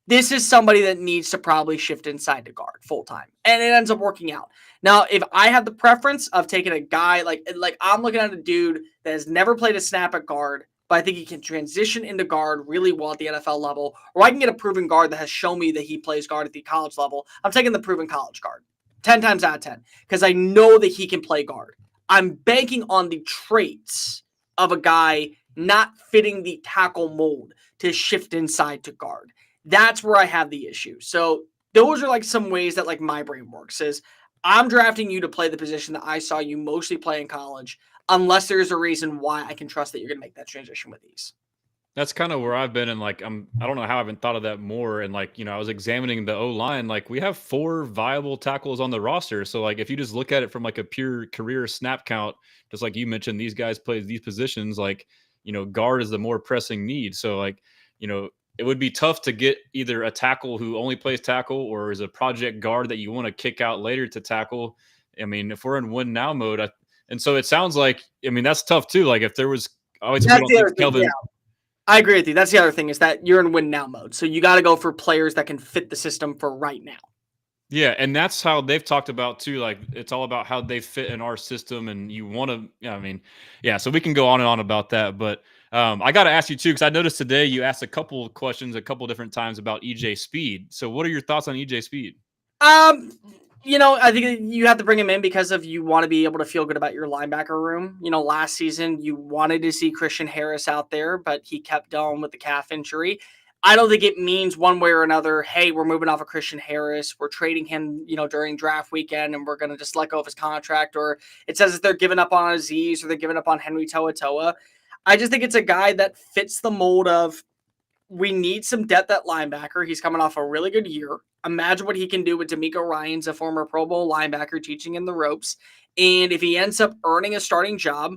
this is somebody that needs to probably shift inside to guard full time. And it ends up working out. Now, if I have the preference of taking a guy like I'm looking at a dude that has never played a snap at guard, but I think he can transition into guard really well at the NFL level, or I can get a proven guard that has shown me that he plays guard at the college level, I'm taking the proven college guard 10 times out of 10 because I know that he can play guard. I'm banking on the traits of a guy not fitting the tackle mold to shift inside to guard. That's where I have the issue. So those are like some ways that like my brain works is I'm drafting you to play the position that I saw you mostly play in college, unless there's a reason why I can trust that you're going to make that transition with ease. That's kind of where I've been. And like, I don't know how I haven't thought of that more. And like, I was examining the O-line, like we have 4 viable tackles on the roster. So like, if you just look at it from like a pure career snap count, just like you mentioned, these guys play these positions, like, guard is the more pressing need. So like, it would be tough to get either a tackle who only plays tackle or is a project guard that you want to kick out later to tackle. I mean, if we're in win now mode, and so it sounds like, that's tough too. Like if there was, obviously we don't think Kelvin. Yeah. I agree with you. That's the other thing is that you're in win now mode. So you got to go for players that can fit the system for right now. Yeah, and that's how they've talked about too. Like it's all about how they fit in our system, and you want to. So we can go on and on about that, but I got to ask you too because I noticed today you asked a couple questions a couple different times about EJ Speed. So what are your thoughts on EJ Speed? I think you have to bring him in because you want to be able to feel good about your linebacker room. Last season you wanted to see Christian Harris out there, but he kept dealing with the calf injury. I don't think it means one way or another, hey, we're moving off of Christian Harris. We're trading him, during draft weekend and we're going to just let go of his contract. Or it says that they're giving up on Aziz or they're giving up on Henry To'oTo'o. I just think it's a guy that fits the mold of we need some depth at linebacker. He's coming off a really good year. Imagine what he can do with DeMeco Ryans, a former Pro Bowl linebacker, teaching him the ropes. And if he ends up earning a starting job,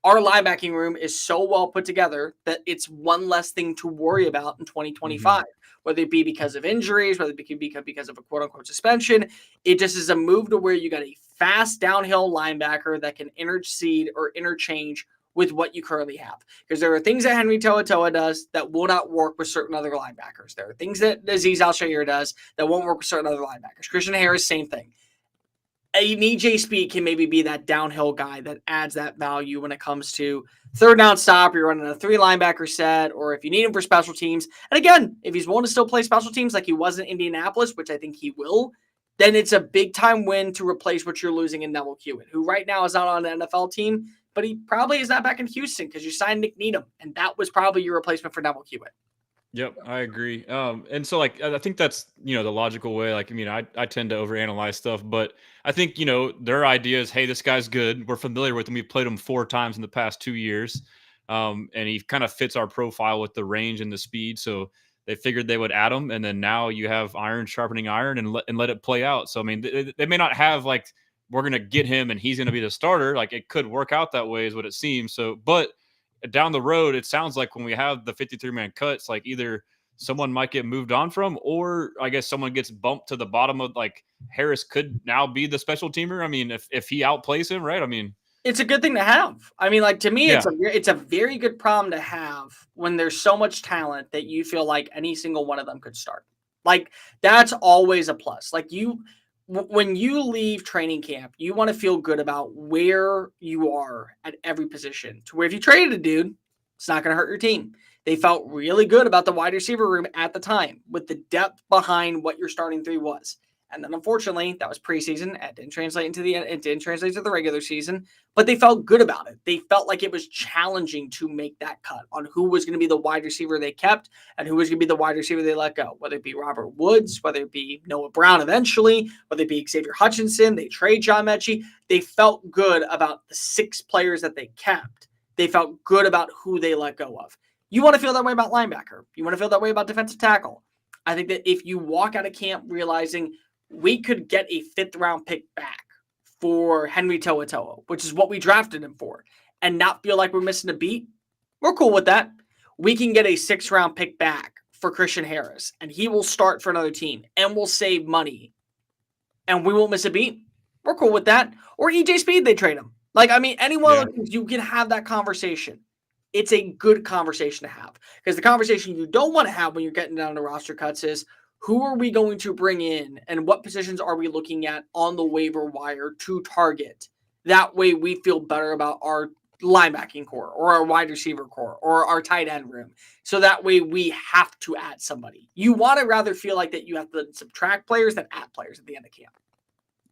our linebacking room is so well put together that it's one less thing to worry about in 2025, whether it be because of injuries, whether it be because of a quote-unquote suspension. It just is a move to where you got a fast downhill linebacker that can intercede or interchange with what you currently have. Because there are things that Henry To'oTo'o does that will not work with certain other linebackers. There are things that Aziz Al-Shaair does that won't work with certain other linebackers. Christian Harris, same thing. An EJ Speed can maybe be that downhill guy that adds that value when it comes to third down stop, you're running a 3 linebacker set, or if you need him for special teams. And again, if he's willing to still play special teams like he was in Indianapolis, which I think he will, then it's a big time win to replace what you're losing in Neville Hewitt, who right now is not on an NFL team, but he probably is not back in Houston because you signed Nick Needham, and that was probably your replacement for Neville Hewitt. Yep, I agree. And so like I think that's the logical way. Like I tend to overanalyze stuff, but I think their idea is, hey, this guy's good. We're familiar with him. We've played him 4 times in the past 2 years, and he kind of fits our profile with the range and the speed. So they figured they would add him, and then now you have iron sharpening iron, and let it play out. So I mean, they may not have like we're gonna get him and he's gonna be the starter. Like it could work out that way, is what it seems. So, but down the road, it sounds like when we have the 53-man cuts, like either someone might get moved on from, or I guess someone gets bumped to the bottom of, like, Harris could now be the special teamer. I mean, if he outplays him, right? I mean, it's a good thing to have. I mean, like, to me, yeah. it's a very good problem to have when there's so much talent that you feel like any single one of them could start. Like, that's always a plus. Like, when you leave training camp, you want to feel good about where you are at every position, to where if you traded a dude, it's not going to hurt your team. They felt really good about the wide receiver room at the time with the depth behind what your starting three was. And then, unfortunately, that was preseason. It didn't translate to the regular season, but they felt good about it. They felt like it was challenging to make that cut on who was going to be the wide receiver they kept and who was going to be the wide receiver they let go, whether it be Robert Woods, whether it be Noah Brown eventually, whether it be Xavier Hutchinson, they trade John Mechie. They felt good about the 6 players that they kept. They felt good about who they let go of. You want to feel that way about linebacker. You want to feel that way about defensive tackle. I think that if you walk out of camp realizing we could get a 5th-round pick back for Henry To'oTo'o, which is what we drafted him for, and not feel like we're missing a beat, we're cool with that. We can get a 6th-round pick back for Christian Harris, and he will start for another team, and we'll save money, and we won't miss a beat. We're cool with that. Or EJ Speed, they trade him. Like, I mean, any one of those things, you can have that conversation. It's a good conversation to have, because the conversation you don't want to have when you're getting down to roster cuts is, who are we going to bring in and what positions are we looking at on the waiver wire to target? That way we feel better about our linebacking core or our wide receiver core or our tight end room. So that way we have to add somebody. You want to rather feel like that you have to subtract players than add players at the end of camp.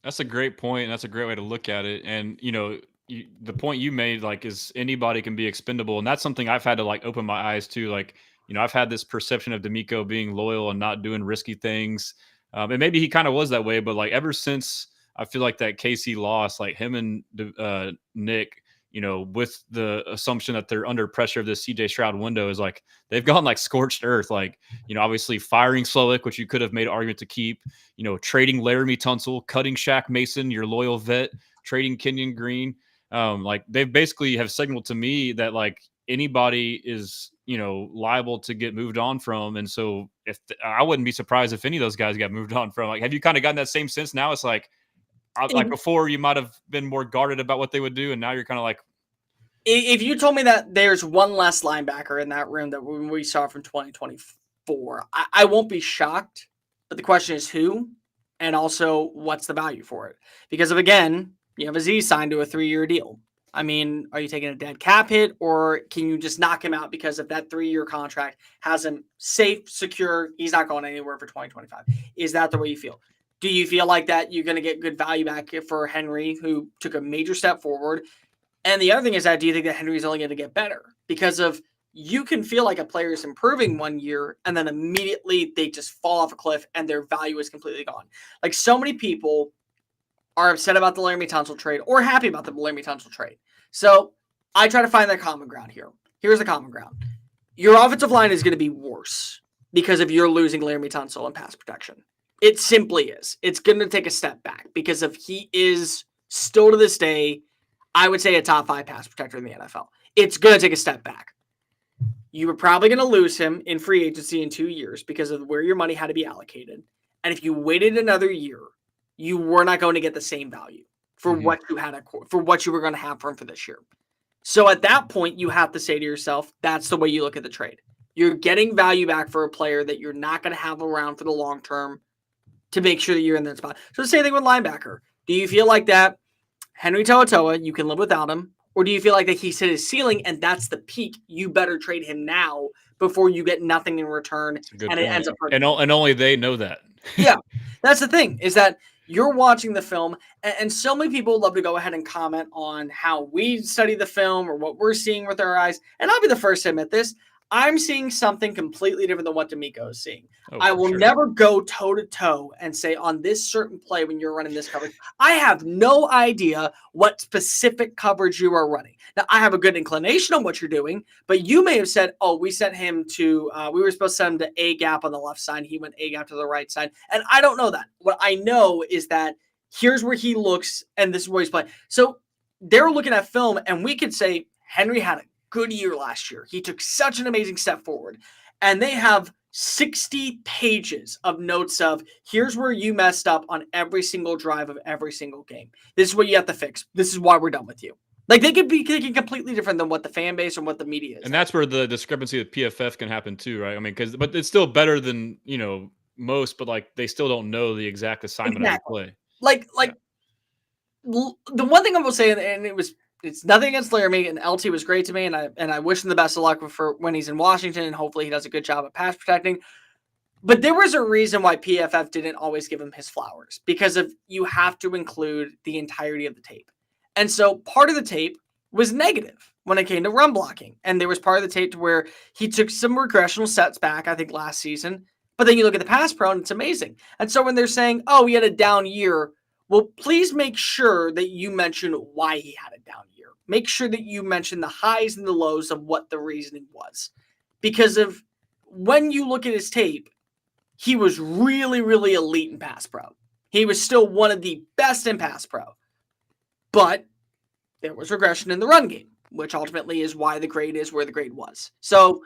That's a great point, and that's a great way to look at it. And, the point you made, like, is anybody can be expendable. And that's something I've had to, like, open my eyes to. Like, I've had this perception of DeMeco being loyal and not doing risky things. And maybe he kind of was that way, but, like, ever since I feel like that KC loss, like, him and Nick, with the assumption that they're under pressure of this CJ Stroud window, is like they've gone like scorched earth. Like, obviously firing Slowick, which you could have made an argument to keep, trading Laramie Tunsil, cutting Shaq Mason, your loyal vet, trading Kenyon Green. Like, they basically have signaled to me that, like, anybody is, liable to get moved on from. And so I wouldn't be surprised if any of those guys got moved on from. Like, have you kind of gotten that same sense now? It's like before you might have been more guarded about what they would do, and now you're kind of like, if you told me that there's one less linebacker in that room that we saw from 2024, I won't be shocked. But the question is who, and also what's the value for it? Because again, you have Azeez signed to a 3-year deal. I mean, are you taking a dead cap hit, or can you just knock him out because of that 3-year contract has him safe, secure? He's not going anywhere for 2025. Is that the way you feel? Do you feel like that you're going to get good value back for Henry, who took a major step forward? And the other thing is that, do you think that Henry's only going to get better? Because of, you can feel like a player is improving 1 year and then immediately they just fall off a cliff and their value is completely gone. Like, so many people are upset about the Laramie Tunsil trade or happy about the Laramie Tunsil trade. So I try to find that common ground here. Here's the common ground. Your offensive line is going to be worse because of you're losing Laramie Tunsil in pass protection. It simply is. It's going to take a step back because of he is still to this day, I would say, a top 5 pass protector in the NFL. It's going to take a step back. You were probably going to lose him in free agency in 2 years because of where your money had to be allocated. And if you waited another year, you were not going to get the same value for what you had for what you were going to have for him for this year. So at that point, you have to say to yourself, that's the way you look at the trade. You're getting value back for a player that you're not going to have around for the long term to make sure that you're in that spot. So the same thing with linebacker. Do you feel like that Henry To'oTo'o, you can live without him? Or do you feel like that he's hit his ceiling and that's the peak? You better trade him now before you get nothing in return. And it ends up hurting. And only they know that. Yeah, that's the thing, is that you're watching the film, and so many people love to go ahead and comment on how we study the film or what we're seeing with our eyes. And I'll be the first to admit this. I'm seeing something completely different than what DeMeco is seeing. I will never go toe-to-toe and say on this certain play when you're running this coverage, I have no idea what specific coverage you are running. Now, I have a good inclination on what you're doing, but you may have said, oh, we sent him to, we were supposed to send him to A gap on the left side. He went A gap to the right side. And I don't know that. What I know is that here's where he looks, and this is where he's playing. So they're looking at film, and we could say Henry had a good year last year. He took such an amazing step forward. And they have 60 pages of notes of here's where you messed up on every single drive of every single game. This is what you have to fix. This is why we're done with you. Like they could be thinking completely different than what the fan base and what the media is. And that's where the discrepancy with PFF can happen too, right? I mean, but it's still better than, most, but like they still don't know the exact assignment of the play. The one thing I will say, and it's nothing against Laramie, and LT was great to me, and I wish him the best of luck for when he's in Washington, and hopefully he does a good job at pass protecting. But there was a reason why PFF didn't always give him his flowers, because you have to include the entirety of the tape. And so part of the tape was negative when it came to run blocking. And there was part of the tape to where he took some regressional sets back, I think last season. But then you look at the pass pro and it's amazing. And so when they're saying, oh, he had a down year, well, please make sure that you mention why he had a down year. Make sure that you mention the highs and the lows of what the reasoning was. Because of when you look at his tape, he was really, really elite in pass pro. He was still one of the best in pass pro. But there was regression in the run game, which ultimately is why the grade is where the grade was. So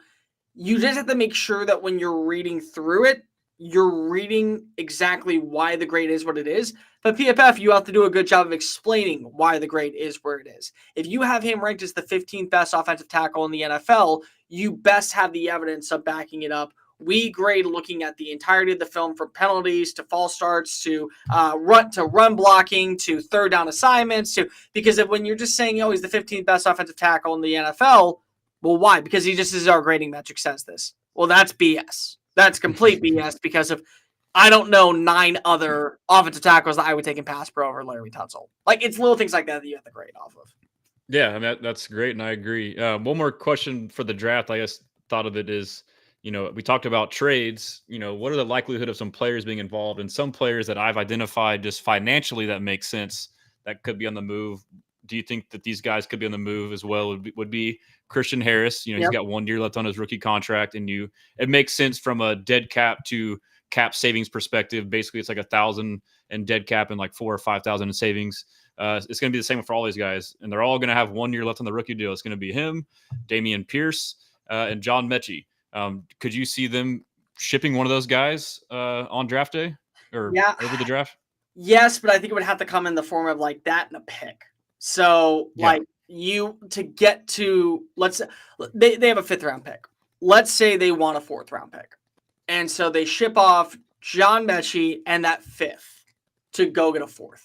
you just have to make sure that when you're reading through it, you're reading exactly why the grade is what it is. But PFF, you have to do a good job of explaining why the grade is where it is. If you have him ranked as the 15th best offensive tackle in the NFL, you best have the evidence of backing it up. We grade looking at the entirety of the film, from penalties to false starts to run blocking to third down assignments because when you're just saying, oh, he's the 15th best offensive tackle in the NFL, well, why? Because he just is our grading metric says this. Well, that's BS. That's complete BS because I don't know 9 other offensive tackles that I would take in pass pro over Larry Tunsil. Like, it's little things like that you have to grade off of. Yeah, I mean, that's great, and I agree. One more question for the draft, I guess, thought of it is, we talked about trades. What are the likelihood of some players being involved? And some players that I've identified just financially that makes sense that could be on the move. Do you think that these guys could be on the move as well? Would be Christian Harris. He's got 1 year left on his rookie contract, and it makes sense from a dead cap to cap savings perspective. Basically, it's like 1,000 in dead cap and like 4,000 or 5,000 in savings. It's going to be the same for all these guys, and they're all going to have 1 year left on the rookie deal. It's going to be him, Damian Pierce, and John Mechie. Could you see them shipping one of those guys on draft day or over the draft? Yes, but I think it would have to come in the form of like that and a pick. So to get to, let's say they have a 5th round pick. Let's say they want a 4th round pick. And so they ship off John Mechie and that 5th to go get a 4th.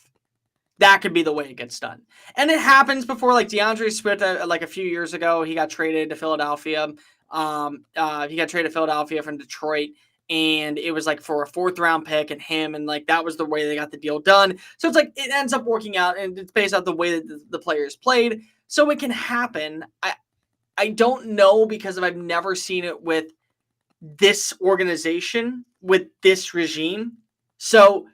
That could be the way it gets done. And it happens before, like DeAndre Swift, like a few years ago, he got traded to Philadelphia. He got traded to Philadelphia from Detroit, and it was like for a 4th round pick and him, and like that was the way they got the deal done. So it's like it ends up working out, and it's based on the way that the players played. So it can happen. I don't know, because I've never seen it with this organization, with this regime. So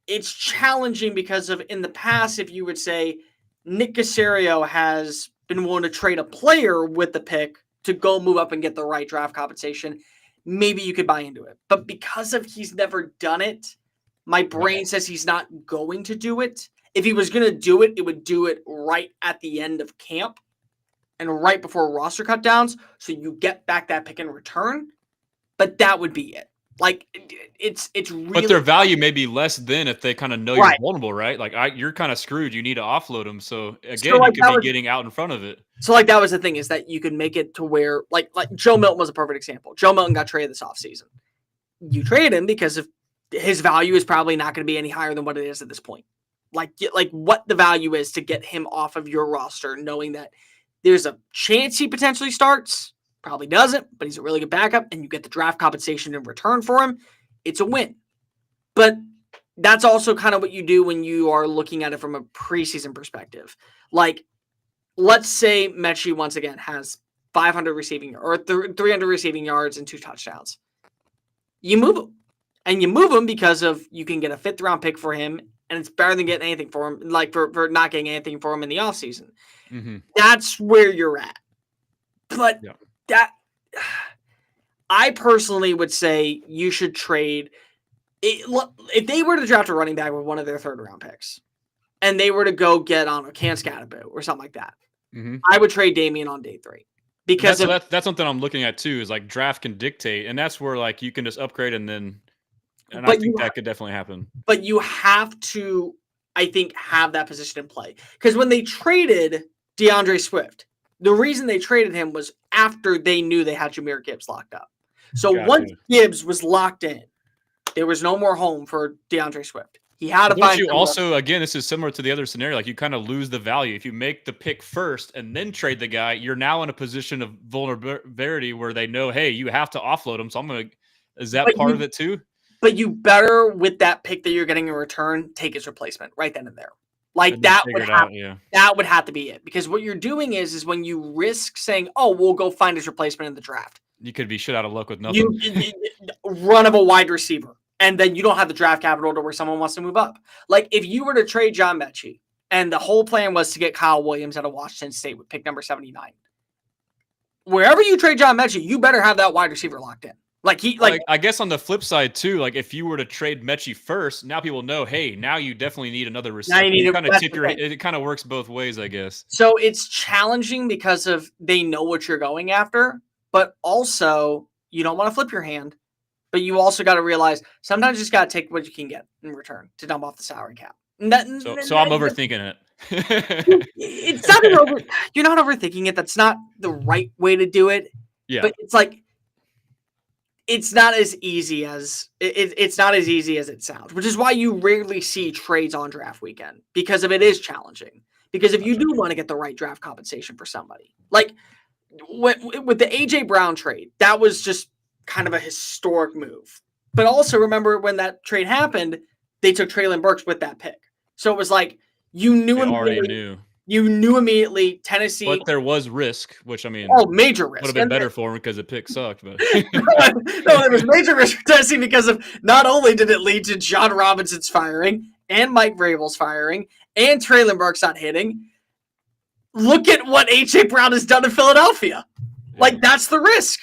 it's challenging because of, in the past, if you would say Nick Caserio has been willing to trade a player with the pick to go move up and get the right draft compensation, maybe you could buy into it. But because of he's never done it, my brain says he's not going to do it. If he was going to do it, it would do it right at the end of camp and right before roster cutdowns, so you get back that pick in return. But that would be it. Like, it's really. But their value may be less than if they kind of know you're vulnerable, right? Like, you're kind of screwed. You need to offload them. So again, you could be getting out in front of it. So like that was the thing, is that you could make it to where like Joe Milton was a perfect example. Joe Milton got traded this offseason. You traded him because of his value is probably not going to be any higher than what it is at this point. Like what the value is to get him off of your roster, knowing that there's a chance he potentially starts. Probably doesn't, but he's a really good backup, and you get the draft compensation in return for him. It's a win. But that's also kind of what you do when you are looking at it from a preseason perspective. Like, let's say Mechie once again has 500 receiving or 300 receiving yards and 2 touchdowns. You move him. And you move him because of you can get a 5th round pick for him, and it's better than getting anything for him, like for not getting anything for him in the offseason. Mm-hmm. That's where you're at. But that, I personally would say you should trade it. If they were to draft a running back with one of their 3rd round picks, and they were to go get on a Cam Scatterbo or something like that, I would trade Damian on day 3. because that's something I'm looking at too. Is like draft can dictate, and that's where like you can just upgrade and then. And I think that could definitely happen. But you have to, I think, have that position in play. Because when they traded DeAndre Swift, the reason they traded him was after they knew they had Jahmyr Gibbs locked up. So once Gibbs was locked in, there was no more home for DeAndre Swift. He had to find. You also, again, this is similar to the other scenario. Like you kind of lose the value if you make the pick first and then trade the guy. You're now in a position of vulnerability where they know, hey, you have to offload him. So I'm gonna. Is that part of it too? But you better, with that pick that you're getting in return, take his replacement right then and there. Like that would have, that would have to be it. Because what you're doing is when you risk saying, "Oh, we'll go find his replacement in the draft," you could be shit out of luck with nothing. You run of a wide receiver, and then you don't have the draft capital to where someone wants to move up. Like if you were to trade John Mechie, and the whole plan was to get Kyle Williams out of Washington State with pick number 79. Wherever you trade John Mechie, you better have that wide receiver locked in. Like I guess on the flip side too, like if you were to trade Mechie first, now people know, hey, now you definitely need another receiver. It kind of works both ways, I guess. So it's challenging because of they know what you're going after, but also you don't want to flip your hand. But you also got to realize sometimes you just got to take what you can get in return to dump off the salary cap. So I'm overthinking it. It's not you're not overthinking it. That's not the right way to do it. Yeah. But it's like it's not as easy as it's not as easy as it sounds, which is why you rarely see trades on draft weekend because of it is challenging. Because if you do want to get the right draft compensation for somebody, like with the AJ Brown trade, that was just kind of a historic move. But also remember when that trade happened, they took Treylon Burks with that pick. So it was like you knew immediately Tennessee. But there was risk, which I mean, major risk. Would have been better for him because the pick sucked. But no, there was major risk for Tennessee because of not only did it lead to John Robinson's firing and Mike Vrabel's firing and Treylon Burks not hitting. Look at what AJ Brown has done in Philadelphia. Yeah. Like that's the risk.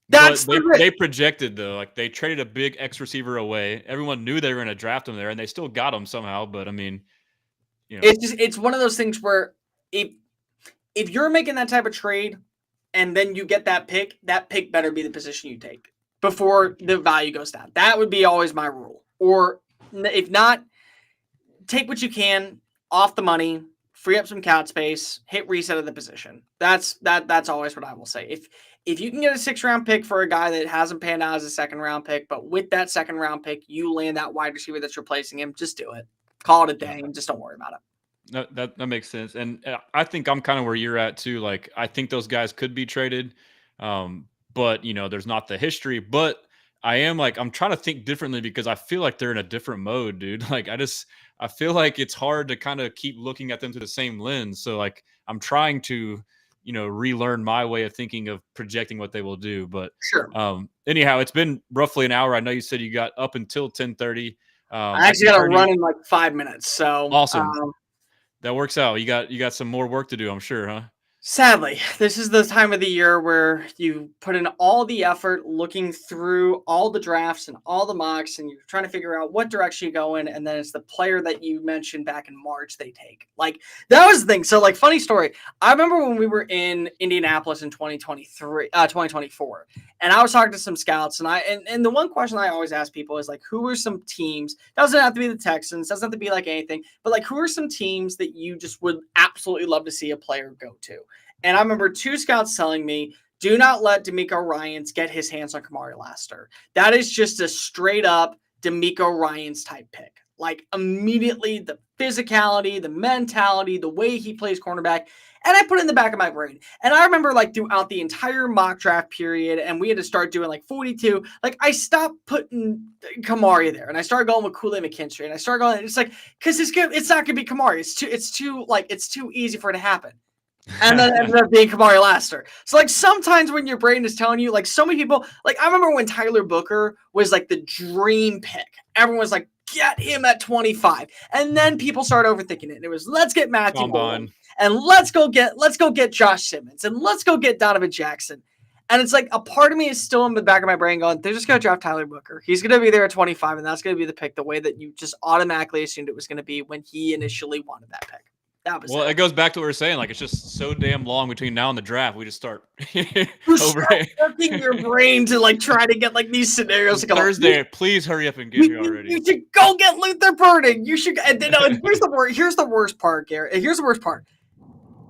They projected though, like they traded a big X receiver away. Everyone knew they were going to draft him there, and they still got him somehow. But I mean. You know. It's one of those things where if you're making that type of trade and then you get that pick better be the position you take before the value goes down. That would be always my rule. Or if not, take what you can off the money, free up some cap space, hit reset of the position. That's always what I will say. If you can get a 6th-round pick for a guy that hasn't panned out as a 2nd-round pick, but with that 2nd-round pick, you land that wide receiver that's replacing him, just do it. Call it a day and just don't worry about it. That makes sense. And I think I'm kind of where you're at too. Like, I think those guys could be traded. But you know, there's not the history, but I'm trying to think differently because I feel like they're in a different mode, dude. Like I feel like it's hard to kind of keep looking at them through the same lens. So like, I'm trying to, relearn my way of thinking of projecting what they will do. But sure. Anyhow, it's been roughly an hour. I know you said you got up until 10:30. I actually got to run in like 5 minutes. So awesome. That works out. You got some more work to do, I'm sure, huh? Sadly, this is the time of the year where you put in all the effort looking through all the drafts and all the mocks, and you're trying to figure out what direction you go in, and then it's the player that you mentioned back in March they take. Like, that was the thing. So, like, funny story. I remember when we were in Indianapolis in 2024, and I was talking to some scouts, and the one question I always ask people is, like, who are some teams, doesn't have to be the Texans, doesn't have to be, like, anything, but, like, who are some teams that you just would absolutely love to see a player go to? And I remember 2 scouts telling me, do not let DeMeco Ryans get his hands on Kamari Lassiter. That is just a straight up DeMeco Ryans type pick. Like immediately the physicality, the mentality, the way he plays cornerback. And I put it in the back of my brain. And I remember like throughout the entire mock draft period, and we had to start doing like 42, like I stopped putting Kamari there. And I started going with Kool-Aid McKinstry. And I started going, it's like, because it's not going to be Kamari. It's too easy for it to happen. And then it ended up being Kamari Lassiter. So, like, sometimes when your brain is telling you, like, so many people, like, I remember when Tyler Booker was, like, the dream pick. Everyone was like, get him at 25. And then people started overthinking it. And it was, let's get Matthew Bond. And let's go get Josh Simmons. And let's go get Donovan Jackson. And it's like, a part of me is still in the back of my brain going, they're just going to draft Tyler Booker. He's going to be there at 25, and that's going to be the pick the way that you just automatically assumed it was going to be when he initially wanted that pick. Well, it goes back to what we were saying. Like, it's just so damn long between now and the draft. We just start working your brain to like try to get like these scenarios to come Thursday. Please hurry up and get here already. You should go get Luther Burden. You should. And then here's the worst part, Garrett. Here's the worst part.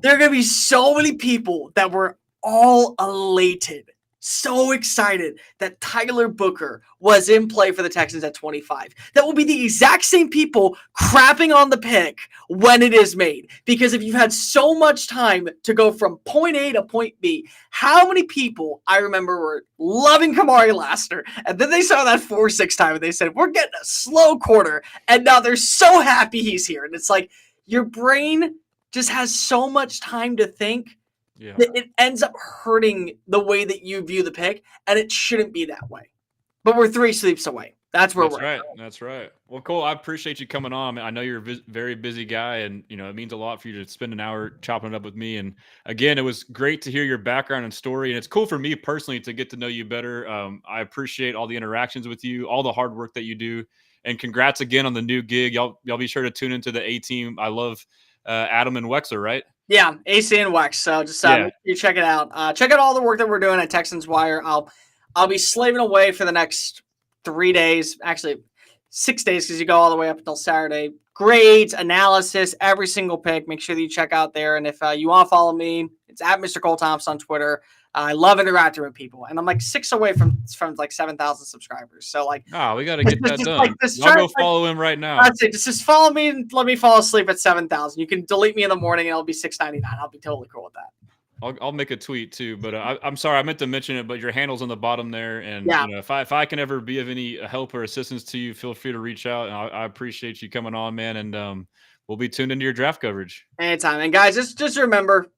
There are gonna be so many people that were all elated, so excited that Tyler Booker was in play for the Texans at 25. That will be the exact same people crapping on the pick when it is made. Because if you've had so much time to go from point A to point B, how many people I remember were loving Kamari Lassiter, and then they saw that 4-6 time and they said, we're getting a slow quarter, and now they're so happy he's here. And it's like, your brain just has so much time to think that it ends up hurting the way that you view the pick, and it shouldn't be that way. But we're 3 sleeps away. That's where we're at. That's right. Well, Cole, I appreciate you coming on. I know you're a very busy guy, and it means a lot for you to spend an hour chopping it up with me. And again, it was great to hear your background and story, and it's cool for me personally to get to know you better. I appreciate all the interactions with you, all the hard work that you do, and congrats again on the new gig. Y'all be sure to tune into the A Team. I love Adam and Wexler, right? Yeah, AC and Wex. So just you check it out. Check out all the work that we're doing at Texans Wire. I'll be slaving away for the next 3 days, actually 6 days, because you go all the way up until Saturday. Grades, analysis, every single pick. Make sure that you check out there. And if you want to follow me, it's at Mr. Cole Thompson on Twitter. I love interacting with people, and I'm like 6 away from like 7,000 subscribers. So like, we got to get that done. I'll go follow him right now. That's it. Just follow me and let me fall asleep at 7,000. You can delete me in the morning, and it'll be $6.99. I'll be totally cool with that. I'll make a tweet too, but I'm sorry, I meant to mention it, but your handle's on the bottom there, and if I can ever be of any help or assistance to you, feel free to reach out, and I appreciate you coming on, man, and we'll be tuned into your draft coverage anytime. And guys, just remember,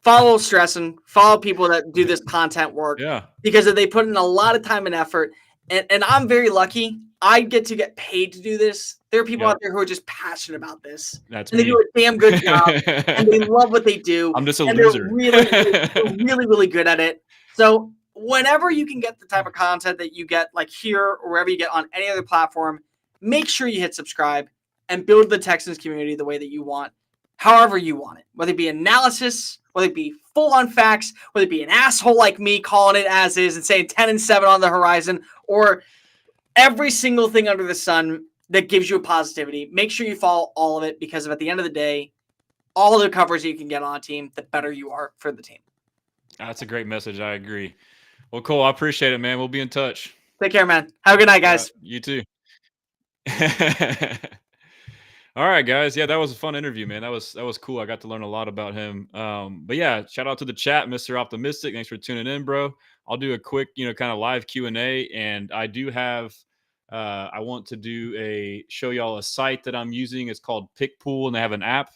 follow Stressin', follow people that do this content work, because they put in a lot of time and effort, and I'm very lucky. I get paid to do this. There are people out there who are just passionate about this. That's and me. They do a damn good job, and they love what they do. I'm just a loser. They're really, really good at it. So whenever you can get the type of content that you get, like here or wherever you get on any other platform, make sure you hit subscribe and build the Texans community the way that you want, however you want it. Whether it be analysis, whether it be full-on facts, whether it be an asshole like me calling it as is and saying 10-7 on the horizon, or every single thing under the sun that gives you a positivity. Make sure you follow all of it, because at the end of the day, all the coverage you can get on a team, the better you are for the team. That's a great message. I agree. Well, Cole, I appreciate it, man. We'll be in touch. Take care, man. Have a good night, guys. You too. All right, guys. Yeah, that was a fun interview, man. That was cool. I got to learn a lot about him. But yeah, shout out to the chat, Mr. Optimistic. Thanks for tuning in, bro. I'll do a quick, kind of live Q&A, and I do have I want to show y'all a site that I'm using. It's called Pickpool, and they have an app,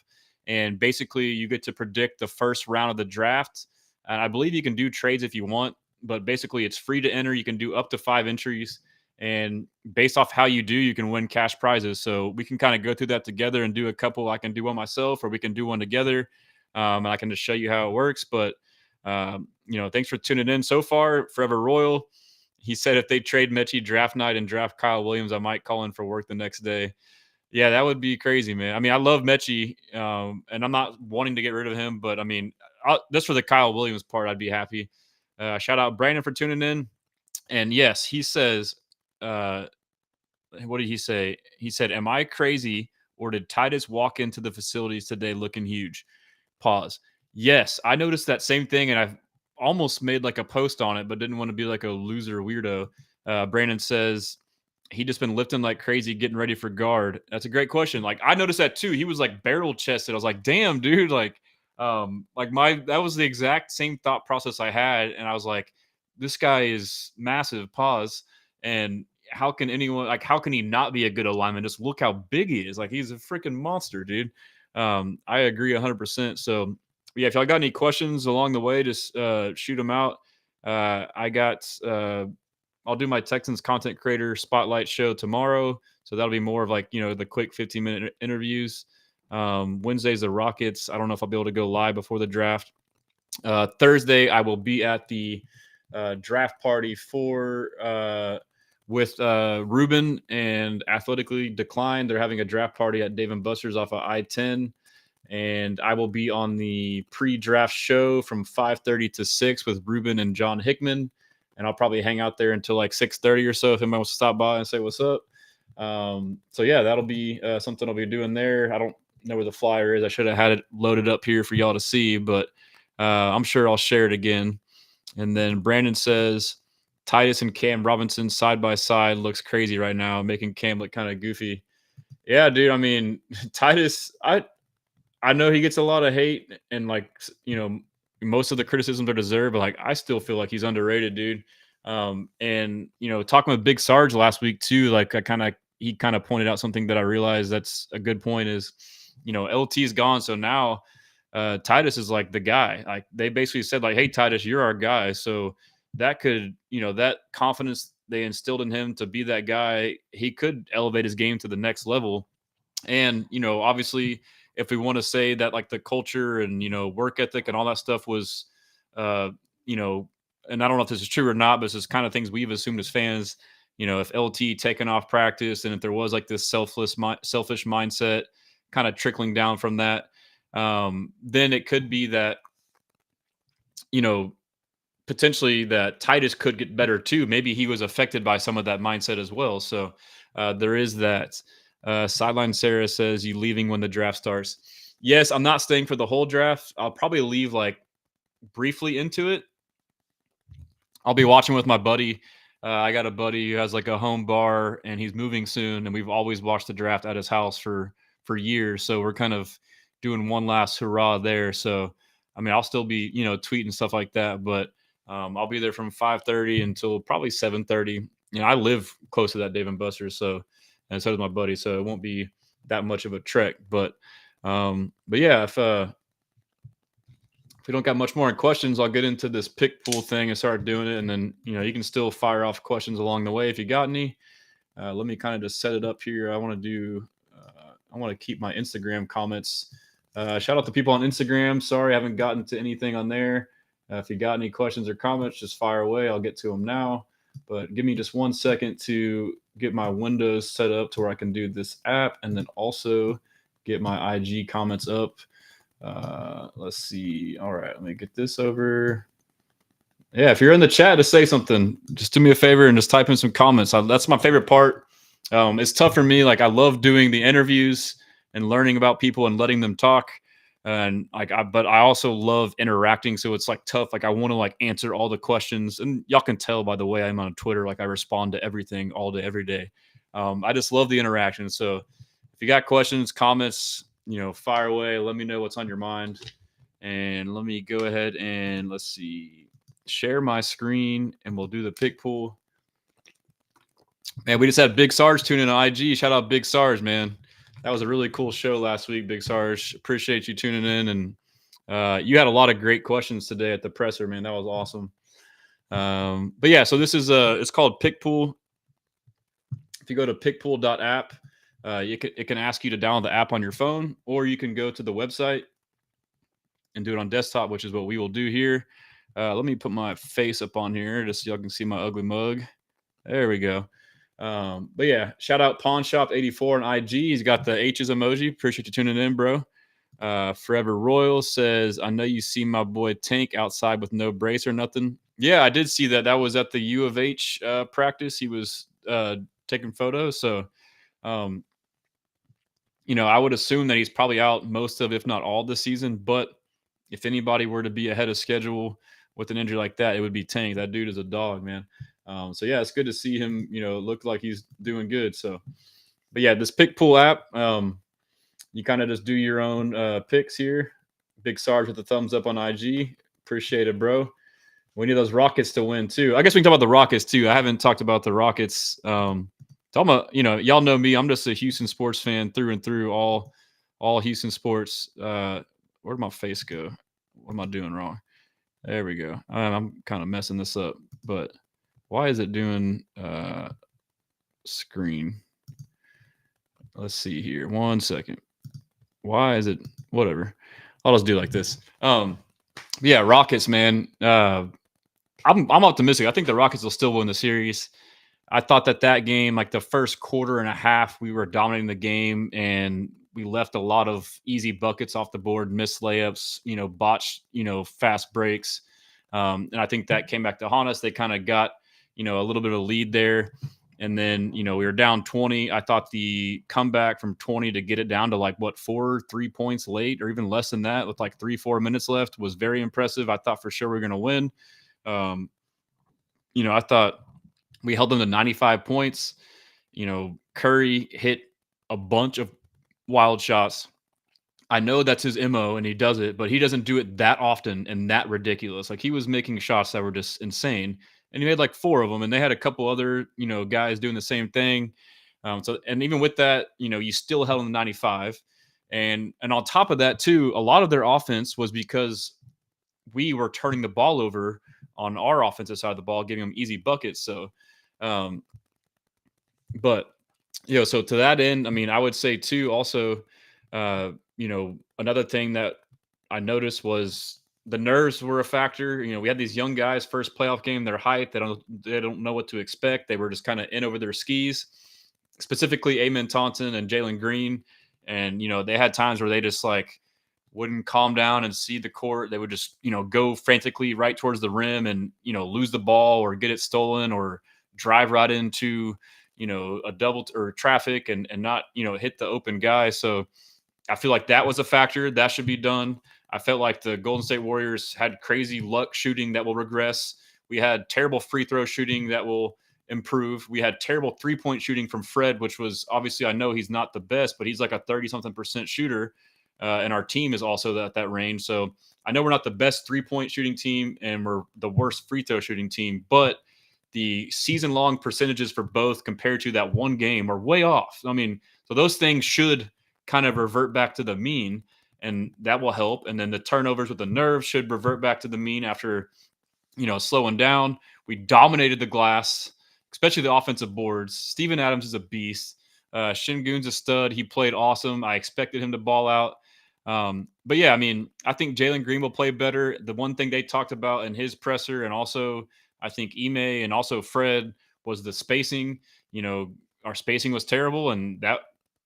and basically you get to predict the first round of the draft. And I believe you can do trades if you want, but basically it's free to enter. You can do up to 5 entries, and based off how you do, you can win cash prizes. So we can kind of go through that together and do a couple. I can do one myself, or we can do one together. And I can just show you how it works. But, thanks for tuning in so far. Forever Royal, he said if they trade Mechie draft night and draft Kyle Williams, I might call in for work the next day. Yeah, that would be crazy, man. I mean, I love Mechie, and I'm not wanting to get rid of him. But, I mean, just for the Kyle Williams part, I'd be happy. Shout out Brandon for tuning in. And, yes, he says – what did he say? He said, am I crazy, or did Titus walk into the facilities today looking huge? Pause. Yes, I noticed that same thing, and I've almost made like a post on it, but didn't want to be like a loser weirdo. Brandon says he just been lifting like crazy, getting ready for guard. That's a great question. Like, I noticed that too. He was like barrel chested. I was like, damn, dude. That was the exact same thought process I had. And I was like, this guy is massive. Pause. And how can he not be a good alignment? Just look how big he is. Like, he's a freaking monster, dude. I agree 100%. So yeah, if y'all got any questions along the way, just shoot them out. I'll do my Texans content creator spotlight show tomorrow. So that'll be more of like, the quick 15-minute interviews. Wednesday's the Rockets. I don't know if I'll be able to go live before the draft. Thursday, I will be at the draft party with Ruben and Athletically Declined. They're having a draft party at Dave & Buster's off of I-10. and I will be on the pre-draft show from 5:30 to 6 with Ruben and John Hickman, and I'll probably hang out there until like 6:30 or so if anyone wants to stop by and say what's up. So yeah, that'll be something I'll be doing there. I don't know where the flyer is. I should have had it loaded up here for y'all to see, but I'm sure I'll share it again. And then Brandon says Titus and Cam Robinson side by side looks crazy right now, making Cam look kind of goofy. Yeah, dude. I mean, Titus, I know he gets a lot of hate and like, most of the criticisms are deserved, but like I still feel like he's underrated, dude. And talking with Big Sarge last week too, like he kind of pointed out something that I realized that's a good point is, LT's gone. So now Titus is like the guy. Like they basically said like, hey, Titus, you're our guy. So that could, that confidence they instilled in him to be that guy, he could elevate his game to the next level. And, obviously if we want to say that like the culture and, work ethic and all that stuff was, and I don't know if this is true or not, but it's just kind of things we've assumed as fans, if LT taken off practice and if there was like this selfish mindset kind of trickling down from that, then it could be that, potentially that Titus could get better too. Maybe he was affected by some of that mindset as well. So there is that. Sideline Sarah says, you leaving when the draft starts? Yes, I'm not staying for the whole draft. I'll probably leave like briefly into it. I'll be watching with my buddy. I got a buddy who has like a home bar and he's moving soon. And we've always watched the draft at his house for years. So we're kind of doing one last hurrah there. So, I mean, I'll still be, tweeting stuff like that, but I'll be there from 5:30 until probably 7:30. I live close to that Dave & Buster's. So, and so does my buddy. So it won't be that much of a trek, but yeah, if we don't got much more in questions, I'll get into this pick pool thing and start doing it. And then, you can still fire off questions along the way if you got any. Let me kind of just set it up here. I want to keep my Instagram comments. Shout out to people on Instagram. Sorry, I haven't gotten to anything on there. If you got any questions or comments, just fire away. I'll get to them now. But give me just 1 second to get my windows set up to where I can do this app and then also get my IG comments up. Let's see. All right, let me get this over. Yeah, if you're in the chat to say something, just do me a favor and just type in some comments. That's my favorite part. It's tough for me. Like I love doing the interviews and learning about people and letting them talk. And but I also love interacting. So it's like tough. Like I want to like answer all the questions, and y'all can tell by the way I'm on Twitter. Like I respond to everything all day, every day. I just love the interaction. So if you got questions, comments, fire away. Let me know what's on your mind. And let me go ahead and let's see, share my screen and we'll do the pick pool. Man, we just had Big Sarge tune in on IG. Shout out Big Sarge, man. That was a really cool show last week, Big Sarge. Appreciate you tuning in. And you had a lot of great questions today at the presser, man. That was awesome. But yeah, so this is it's called Pick Pool. If you go to pickpool.app, it can ask you to download the app on your phone, or you can go to the website and do it on desktop, which is what we will do here. Let me put my face up on here just so y'all can see my ugly mug. There we go. But yeah, shout out Pawn Shop 84 on IG. He's got the H's emoji. Appreciate you tuning in, bro. Forever Royal says, I know you see my boy Tank outside with no brace or nothing. Yeah, I did see that. That was at the U of H practice. He was taking photos. So, I would assume that he's probably out most of, if not all, the season. But if anybody were to be ahead of schedule with an injury like that, it would be Tank. That dude is a dog, man. So yeah, it's good to see him, look like he's doing good. So, but yeah, this pick pool app, you kind of just do your own picks here. Big Sarge with the thumbs up on IG. Appreciate it, bro. We need those Rockets to win too. I guess we can talk about the Rockets too. I haven't talked about the Rockets. Talking about, y'all know me. I'm just a Houston sports fan through and through. All Houston sports. Where'd my face go? What am I doing wrong? There we go. I'm kind of messing this up, but why is it doing screen? Let's see here. 1 second. Why is it whatever? I'll just do like this. Yeah, Rockets, man. I'm optimistic. I think the Rockets will still win the series. I thought that game, like the first quarter and a half, we were dominating the game, and we left a lot of easy buckets off the board, missed layups, botched, fast breaks. And I think that came back to haunt us. They kind of got, a little bit of a lead there. And then, we were down 20. I thought the comeback from 20 to get it down to 3 points late or even less than that with 3-4 minutes left was very impressive. I thought for sure we were going to win. I thought we held them to 95 points. Curry hit a bunch of wild shots. I know that's his MO and he does it, but he doesn't do it that often and that ridiculous. He was making shots that were just insane. And he made 4 of them, and they had a couple other, guys doing the same thing. And even with that, you still held in the 95. And on top of that too, a lot of their offense was because we were turning the ball over on our offensive side of the ball, giving them easy buckets. So, so to that end, I would say too, also, another thing that I noticed was the nerves were a factor. We had these young guys, first playoff game, they're hyped. They don't know what to expect. They were just kind of in over their skis, specifically Amen Taunton and Jalen Green. And, they had times where they just wouldn't calm down and see the court. They would just, go frantically right towards the rim and, lose the ball or get it stolen or drive right into, a double or traffic and not, hit the open guy. So I feel like that was a factor that should be done. I felt like the Golden State Warriors had crazy luck shooting that will regress. We had terrible free throw shooting that will improve. We had terrible 3-point shooting from Fred, which was obviously, I know he's not the best, but he's a 30-something% shooter. And our team is also at that range. So I know we're not the best 3-point shooting team and we're the worst free throw shooting team, but the season-long percentages for both compared to that one game are way off. So those things should kind of revert back to the mean, and that will help. And then the turnovers with the nerves should revert back to the mean after, slowing down. We dominated the glass, especially the offensive boards. Steven Adams is a beast. Şengün's a stud. He played awesome. I expected him to ball out. But yeah, I think Jalen Green will play better. The one thing they talked about in his presser, and also I think Ime and also Fred, was the spacing. Our spacing was terrible, and that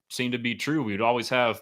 seemed to be true. We would always have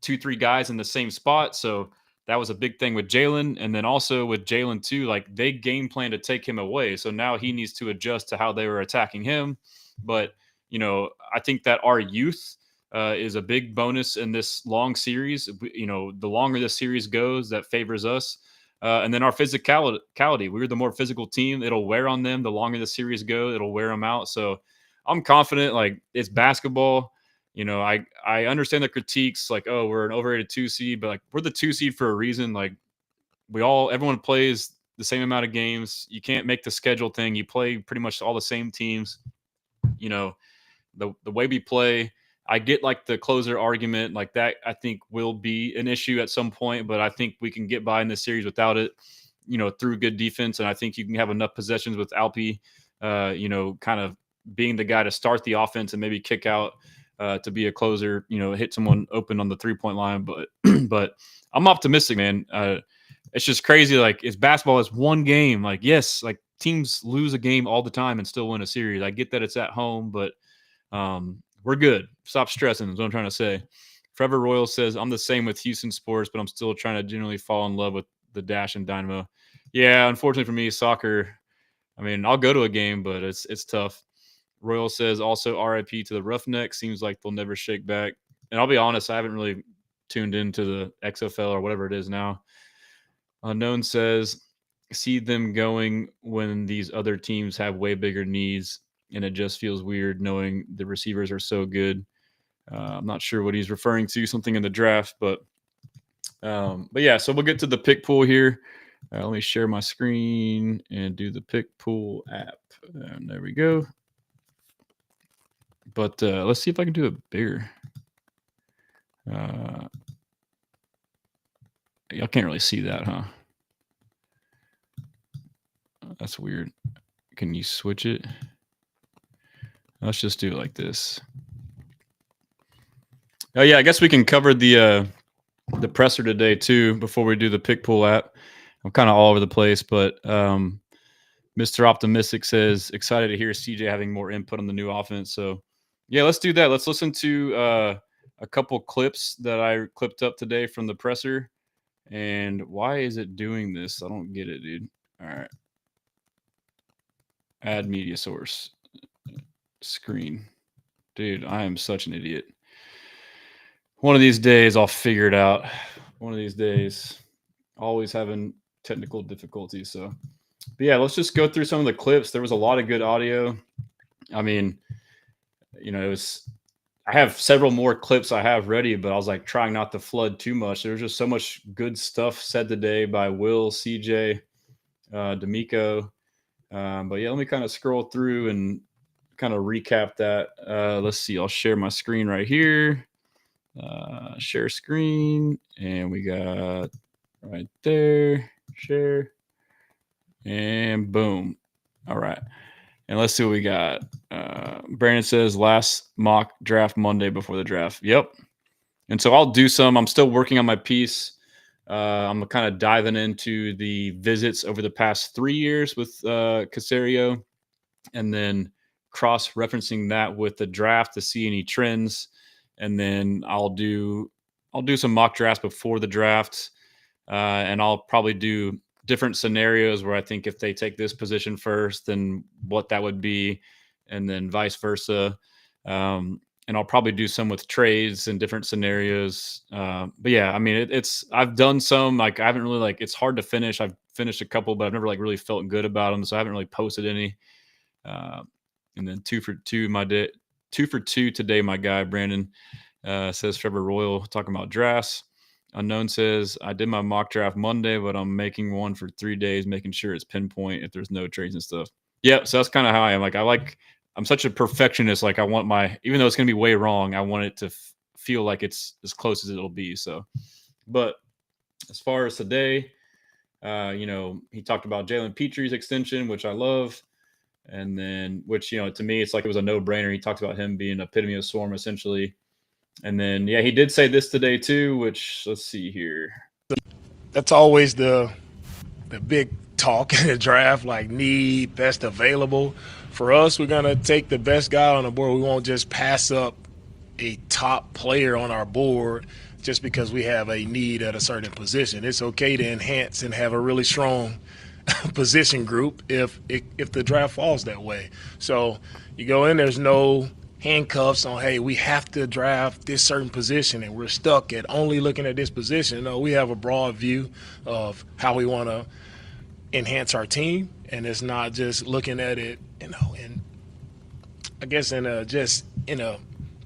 2-3 guys in the same spot. So that was a big thing with Jalen. And then also with Jalen too, they game plan to take him away. So now he needs to adjust to how they were attacking him. But, I think that our youth is a big bonus in this long series. The longer the series goes, that favors us. And then our physicality, we're the more physical team. It'll wear on them. The longer the series go, it'll wear them out. So I'm confident, it's basketball. I understand the critiques oh, we're an overrated 2 seed, but we're the 2 seed for a reason. Everyone plays the same amount of games. You can't make the schedule thing. You play pretty much all the same teams. The way we play, I get the closer argument that I think will be an issue at some point, but I think we can get by in this series without it, through good defense. And I think you can have enough possessions with Alpi, kind of being the guy to start the offense and maybe kick out to be a closer, hit someone open on the 3-point line. But I'm optimistic, man. It's just crazy. It's basketball. It's one game. Yes, teams lose a game all the time and still win a series. I get that it's at home, but we're good. Stop stressing is what I'm trying to say. Trevor Royal says, I'm the same with Houston sports, but I'm still trying to genuinely fall in love with the Dash and Dynamo. Yeah, unfortunately for me, soccer, I'll go to a game, but it's tough. Royal says also RIP to the Roughnecks. Seems like they'll never shake back. And I'll be honest, I haven't really tuned into the XFL or whatever it is now. Unknown says, see them going when these other teams have way bigger needs, and it just feels weird knowing the receivers are so good. I'm not sure what he's referring to, something in the draft, but yeah, so we'll get to the pick pool here. Let me share my screen and do the pick pool app. And there we go. But let's see if I can do it bigger. Y'all can't really see that, huh? That's weird. Can you switch it? Let's just do it like this. Oh yeah, I guess we can cover the presser today too before we do the pick pool app. I'm kind of all over the place, but Mr. Optimistic says excited to hear CJ having more input on the new offense. So yeah, let's do that. Let's listen to a couple clips that I clipped up today from the presser. And why is it doing this? I don't get it, dude. All right. Add media source. Screen. Dude, I am such an idiot. One of these days I'll figure it out. One of these days. Always having technical difficulties. So, but yeah, let's just go through some of the clips. There was a lot of good audio. I mean, it was. I have several more clips I have ready, but I was like trying not to flood too much. There was just so much good stuff said today by Will, CJ, DeMeco. But yeah, let me kind of scroll through and kind of recap that. Let's see. I'll share my screen right here. Share screen, and we got right there. Share, and boom. All right. And let's see what we got. Brandon says last mock draft Monday before the draft. Yep. And so I'll do some. I'm still working on my piece. I'm kind of diving into the visits over the past 3 years with Caserio, and then cross-referencing that with the draft to see any trends. And then I'll do some mock drafts before the draft, and I'll probably do different scenarios where I think if they take this position first, then what that would be, and then vice versa. And I'll probably do some with trades and different scenarios. But yeah, I mean, I've done some, like, I haven't really, it's hard to finish. I've finished a couple, but I've never really felt good about them. So I haven't really posted any. And then 2 for 2, 2 for 2 today. My guy, Brandon, says Trevor Royal talking about drafts. Unknown says, I did my mock draft Monday, but I'm making one for 3 days, making sure it's pinpoint if there's no trades and stuff. Yeah, so that's kind of how I am. I'm such a perfectionist. I want even though it's going to be way wrong, I want it to feel like it's as close as it'll be. So, but as far as today, he talked about Jalen Petrie's extension, which I love. And then, which, to me, it's like it was a no-brainer. He talked about him being epitome of Swarm, essentially. And then, yeah, he did say this today too, which, let's see here. That's always the big talk in the draft, need best available. For us, we're going to take the best guy on the board. We won't just pass up a top player on our board just because we have a need at a certain position. It's okay to enhance and have a really strong position group if the draft falls that way. So you go in, there's no handcuffs on, hey, we have to draft this certain position and we're stuck at only looking at this position. No, we have a broad view of how we want to enhance our team, and it's not just looking at it, and I guess in a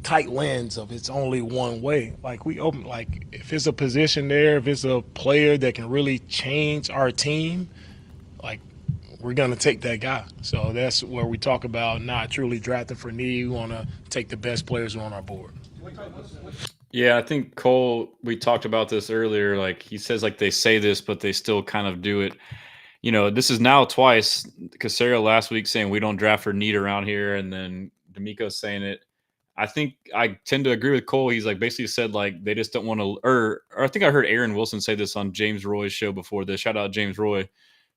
tight lens of it's only one way. We open, if it's a position there, if it's a player that can really change our team, we're going to take that guy. So that's where we talk about not truly drafting for need. We want to take the best players on our board. Yeah, I think Cole, we talked about this earlier. He says they say this, but they still kind of do it. This is now twice. Caserio last week saying we don't draft for need around here, and then DeMeco saying it. I think I tend to agree with Cole. He's basically said they just don't want to, or I think I heard Aaron Wilson say this on James Roy's show before this. Shout out James Roy.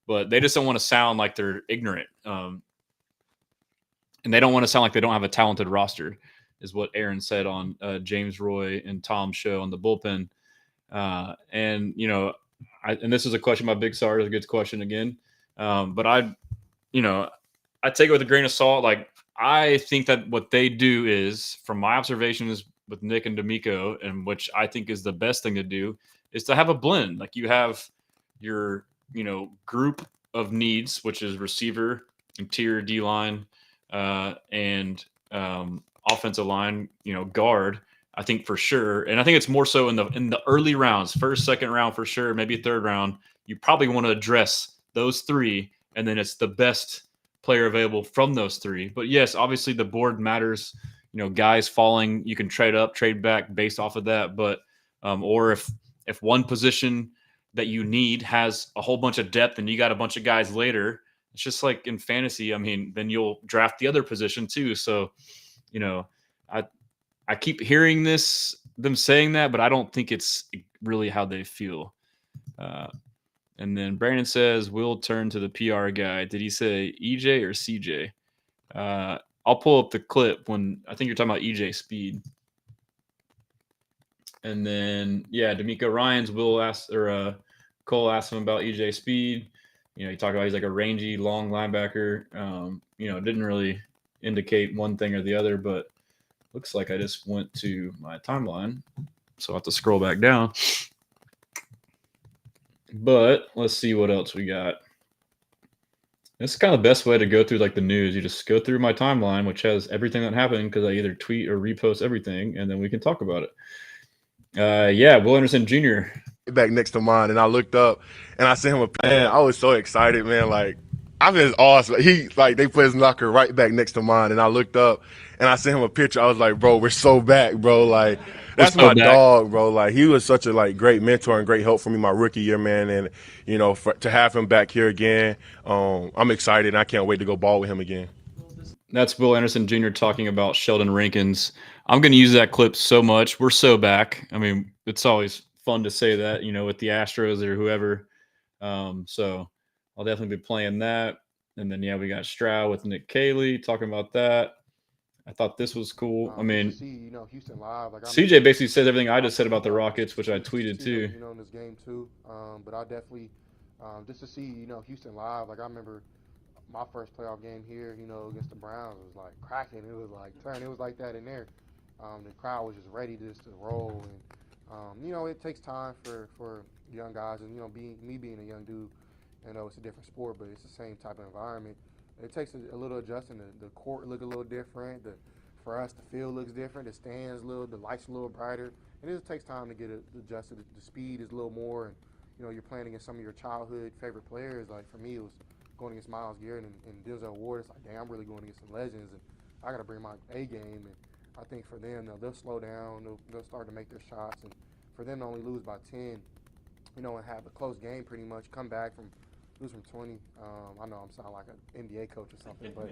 But they just don't want to sound like they're ignorant. And they don't want to sound like they don't have a talented roster, is what Aaron said on James Roy and Tom's show on the bullpen. And this is a question by Big Sar. It's a good question again. But I take it with a grain of salt. I think that what they do is, from my observations with Nick and DeMeco, and which I think is the best thing to do, is to have a blend. You have your group of needs, which is receiver, interior D line, and offensive line, guard. I think for sure, and I think it's more so in the early rounds, first, second round for sure, maybe third round. You probably want to address those three, and then it's the best player available from those three. But yes, obviously the board matters. Guys falling, you can trade up, trade back based off of that. But or if one position that you need has a whole bunch of depth and you got a bunch of guys later, it's just like in fantasy. I mean, then you'll draft the other position too. So, I keep hearing them saying that, but I don't think it's really how they feel. And then Brandon says, we'll turn to the PR guy. Did he say EJ or CJ? I'll pull up the clip when I think you're talking about EJ Speed. And then, DeMeco Ryans, Cole asked him about EJ Speed. He talked about he's like a rangy, long linebacker. Didn't really indicate one thing or the other, but looks like I just went to my timeline. So I'll have to scroll back down. But let's see what else we got. This is kind of the best way to go through like the news. You just go through my timeline, which has everything that happened because I either tweet or repost everything, and then we can talk about it. Will Anderson Jr. back next to mine, and I looked up and I sent him a man. I was so excited, man. Like, I mean, it's awesome. They put his locker right back next to mine, and I looked up and I sent him a picture. I was like, bro, we're so back, bro. Like, that's my dog, bro. Like, he was such a great mentor and great help for me my rookie year, man. And to have him back here again, I'm excited and I can't wait to go ball with him again. That's Will Anderson Jr. talking about Sheldon Rankins. I'm going to use that clip so much. We're so back. I mean, it's always fun to say that, with the Astros or whoever. So I'll definitely be playing that. And then, we got Stroud with Nick Caserio talking about that. I thought this was cool. I mean, Houston live. CJ basically said everything I just said about the Rockets, which I tweeted too. In this game too. But I definitely just to see Houston live. Like, I remember my first playoff game here, against the Browns was like cracking. It was like turn. It was like that in there. The crowd was just ready to roll, and it takes time for young guys, and being a young dude, it's a different sport, but it's the same type of environment. It takes a little adjusting. The court look a little different. For us, the field looks different. The stands the lights a little brighter, and it just takes time to get adjusted. The speed is a little more, and you're playing against some of your childhood favorite players. Like for me, it was going against Myles Garrett and Denzel Ward. It's like, damn, I'm really going against some legends, and I got to bring my A game. And I think for them, they'll slow down. They'll start to make their shots, and for them to only lose by 10, and have a close game pretty much, come back from lose from 20. I know I'm sounding like an NBA coach or something, but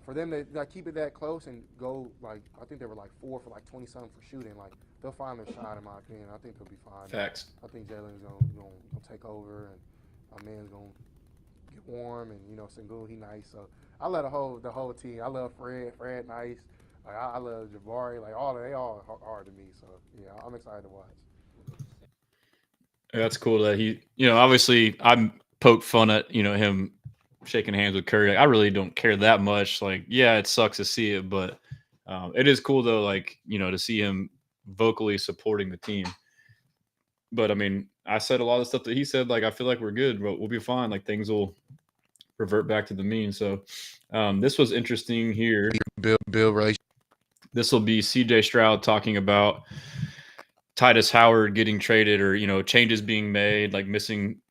for them to keep it that close and go I think they were 4 for 20 something for shooting. Like, they'll find their shot in my opinion. I think they'll be fine. Facts. I think Jalen's gonna take over, and my man's gonna get warm, and Sengun, he nice. So I love the whole team. I love Fred nice. Like, I love Jabari. Like, they all hard to me. So yeah, I'm excited to watch. That's cool that he, obviously I'm poked fun at, him shaking hands with Curry. I really don't care that much. Like, yeah, it sucks to see it, but it is cool though, to see him vocally supporting the team. But I mean, I said a lot of stuff that he said, I feel like we're good, but we'll be fine. Like, things will revert back to the mean. So this was interesting here. Bill relation. This will be CJ Stroud talking about Titus Howard getting traded, or changes being made, like missing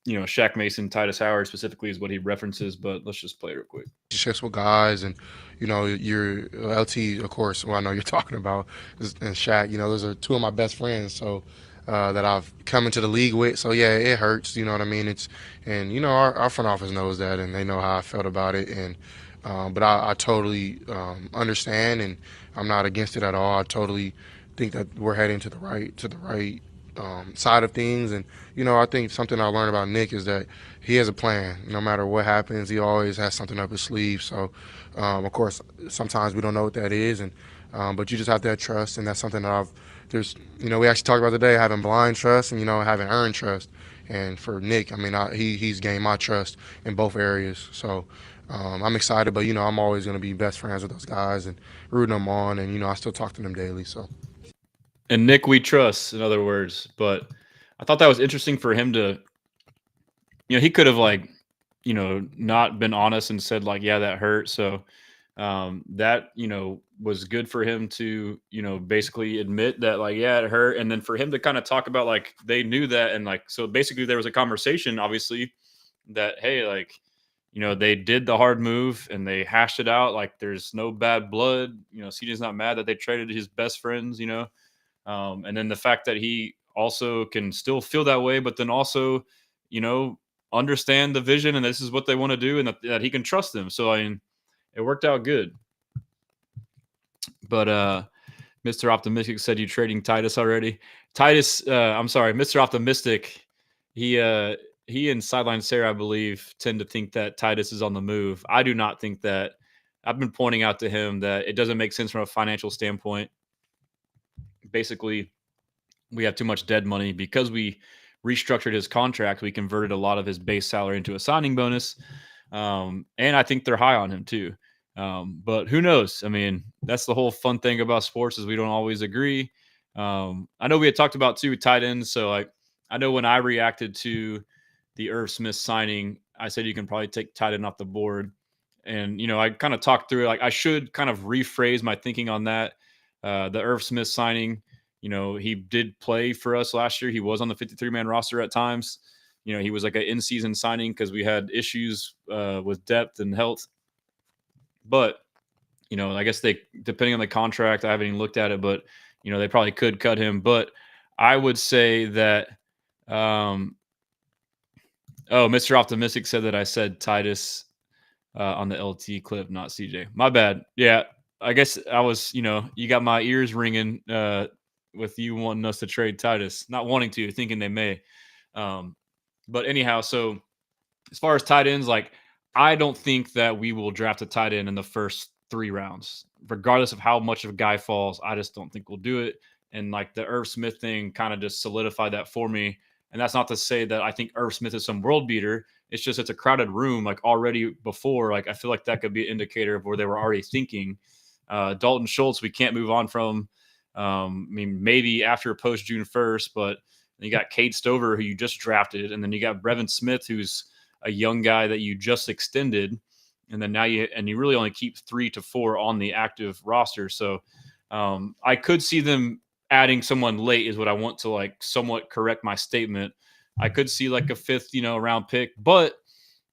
Shaq Mason. Titus Howard specifically is what he references, but let's just play it real quick. Relationships with guys, and your LT, of course, who I know you're talking about, and Shaq. Those are two of my best friends, so that I've come into the league with. So yeah, it hurts. You know what I mean? Our front office knows that, and they know how I felt about it, and but I totally understand, and I'm not against it at all. I totally think that we're heading to the right side of things. And I think something I learned about Nick is that he has a plan. No matter what happens, he always has something up his sleeve. So of course, sometimes we don't know what that is, and but you just have to have trust, and that's something that we actually talked about today, having blind trust and having earned trust. And for Nick, I mean, he's gained my trust in both areas. So I'm excited, but I'm always going to be best friends with those guys and rooting them on, and I still talk to them daily. So. And Nick, we trust, in other words. But I thought that was interesting for him to, he could have not been honest and said yeah, that hurt. So that, was good for him to, basically admit that yeah, it hurt. And then for him to kind of talk about they knew that. And so basically there was a conversation, obviously, that, hey, they did the hard move and they hashed it out. There's no bad blood. CJ's not mad that they traded his best friends, and then the fact that he also can still feel that way, but then also, understand the vision and this is what they want to do, and that he can trust them. So, I mean, it worked out good. But Mr. Optimistic said you trading Titus already. I'm sorry, Mr. Optimistic, he and Sideline Sarah, I believe, tend to think that Titus is on the move. I do not think that. I've been pointing out to him that it doesn't make sense from a financial standpoint. basically we have too much dead money because we restructured his contract. We converted a lot of his base salary into a signing bonus. And I think they're high on him too. But who knows? I mean, that's the whole fun thing about sports is we don't always agree. I know we had talked about too tight ends. So I know when I reacted to the Irv Smith signing, I said you can probably take tight end off the board. And, I kind of talked through it. Like I should kind of rephrase my thinking on that. The Irv Smith signing, he did play for us last year. He was on the 53-man roster at times. He was like an in-season signing because we had issues with depth and health. But, I guess depending on the contract, I haven't even looked at it, but, they probably could cut him. But I would say that, Mr. Optimistic said that I said Titus on the LT clip, not CJ. My bad. Yeah, I guess I was, you got my ears ringing with you wanting us to trade Titus. Not wanting to, thinking they may. But anyhow, so as far as tight ends, like I don't think that we will draft a tight end in the first 3 rounds, regardless of how much of a guy falls. I just don't think we'll do it. And like the Irv Smith thing kind of just solidified that for me. And that's not to say that I think Irv Smith is some world beater. It's just it's a crowded room. Like already before, like I feel like that could be an indicator of where they were already thinking. Dalton Schultz, we can't move on from. I mean, maybe after post June 1st, but you got Cade Stover, who you just drafted, and then you got Brevin Smith, who's a young guy that you just extended, and then now you really only keep 3 to 4 on the active roster. So I could see them adding someone late is what I want to like somewhat correct my statement. I could see like a 5th, round pick, but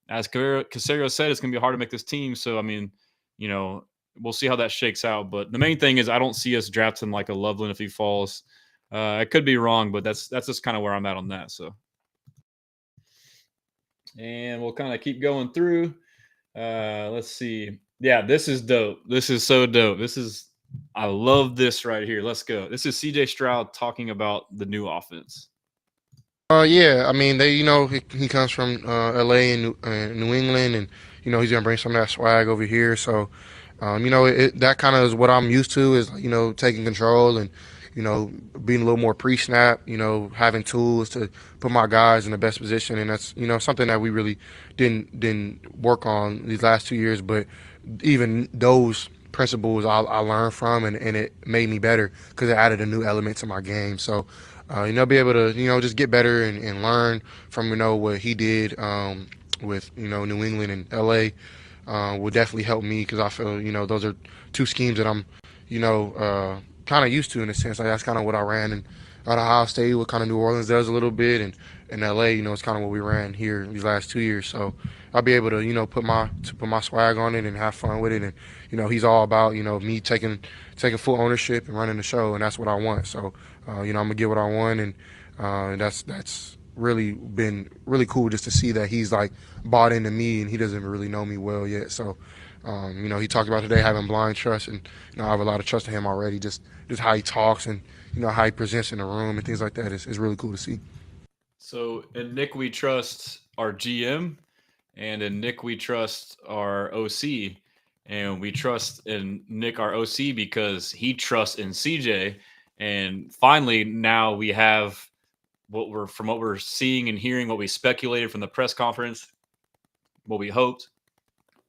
as Caserio said, it's going to be hard to make this team. So, I mean, we'll see how that shakes out. But the main thing is I don't see us drafting like a Loveland if he falls. I could be wrong, but that's just kind of where I'm at on that. So, and we'll kind of keep going through. Let's see. Yeah, this is dope. This is so dope. I love this right here. Let's go. This is CJ Stroud talking about the new offense. Yeah, I mean, he comes from LA and New England, and he's gonna bring some of that swag over here. So, that kind of is what I'm used to is taking control and being a little more pre-snap. Having tools to put my guys in the best position, and that's something that we really didn't work on these last 2 years. But even those principles I learned from, and it made me better because it added a new element to my game. So. Be able to, just get better and learn from, what he did with, New England and LA will definitely help me because I feel, those are 2 schemes that I'm, kind of used to in a sense. Like that's kind of what I ran at Ohio State, what kind of New Orleans does a little bit, and in LA, it's kind of what we ran here these last 2 years. So I'll be able to, put my swag on it and have fun with it. And he's all about, me taking full ownership and running the show, and that's what I want. So I'm gonna get what I want, and that's really been really cool just to see that he's like bought into me, and he doesn't really know me well yet. So he talked about today having blind trust, and I have a lot of trust in him already. Just how he talks and how he presents in the room and things like that is really cool to see. So in Nick we trust our GM, and in Nick we trust our OC, and we trust in Nick our OC because he trusts in CJ. And finally, now we have what we're seeing and hearing, what we speculated from the press conference, what we hoped,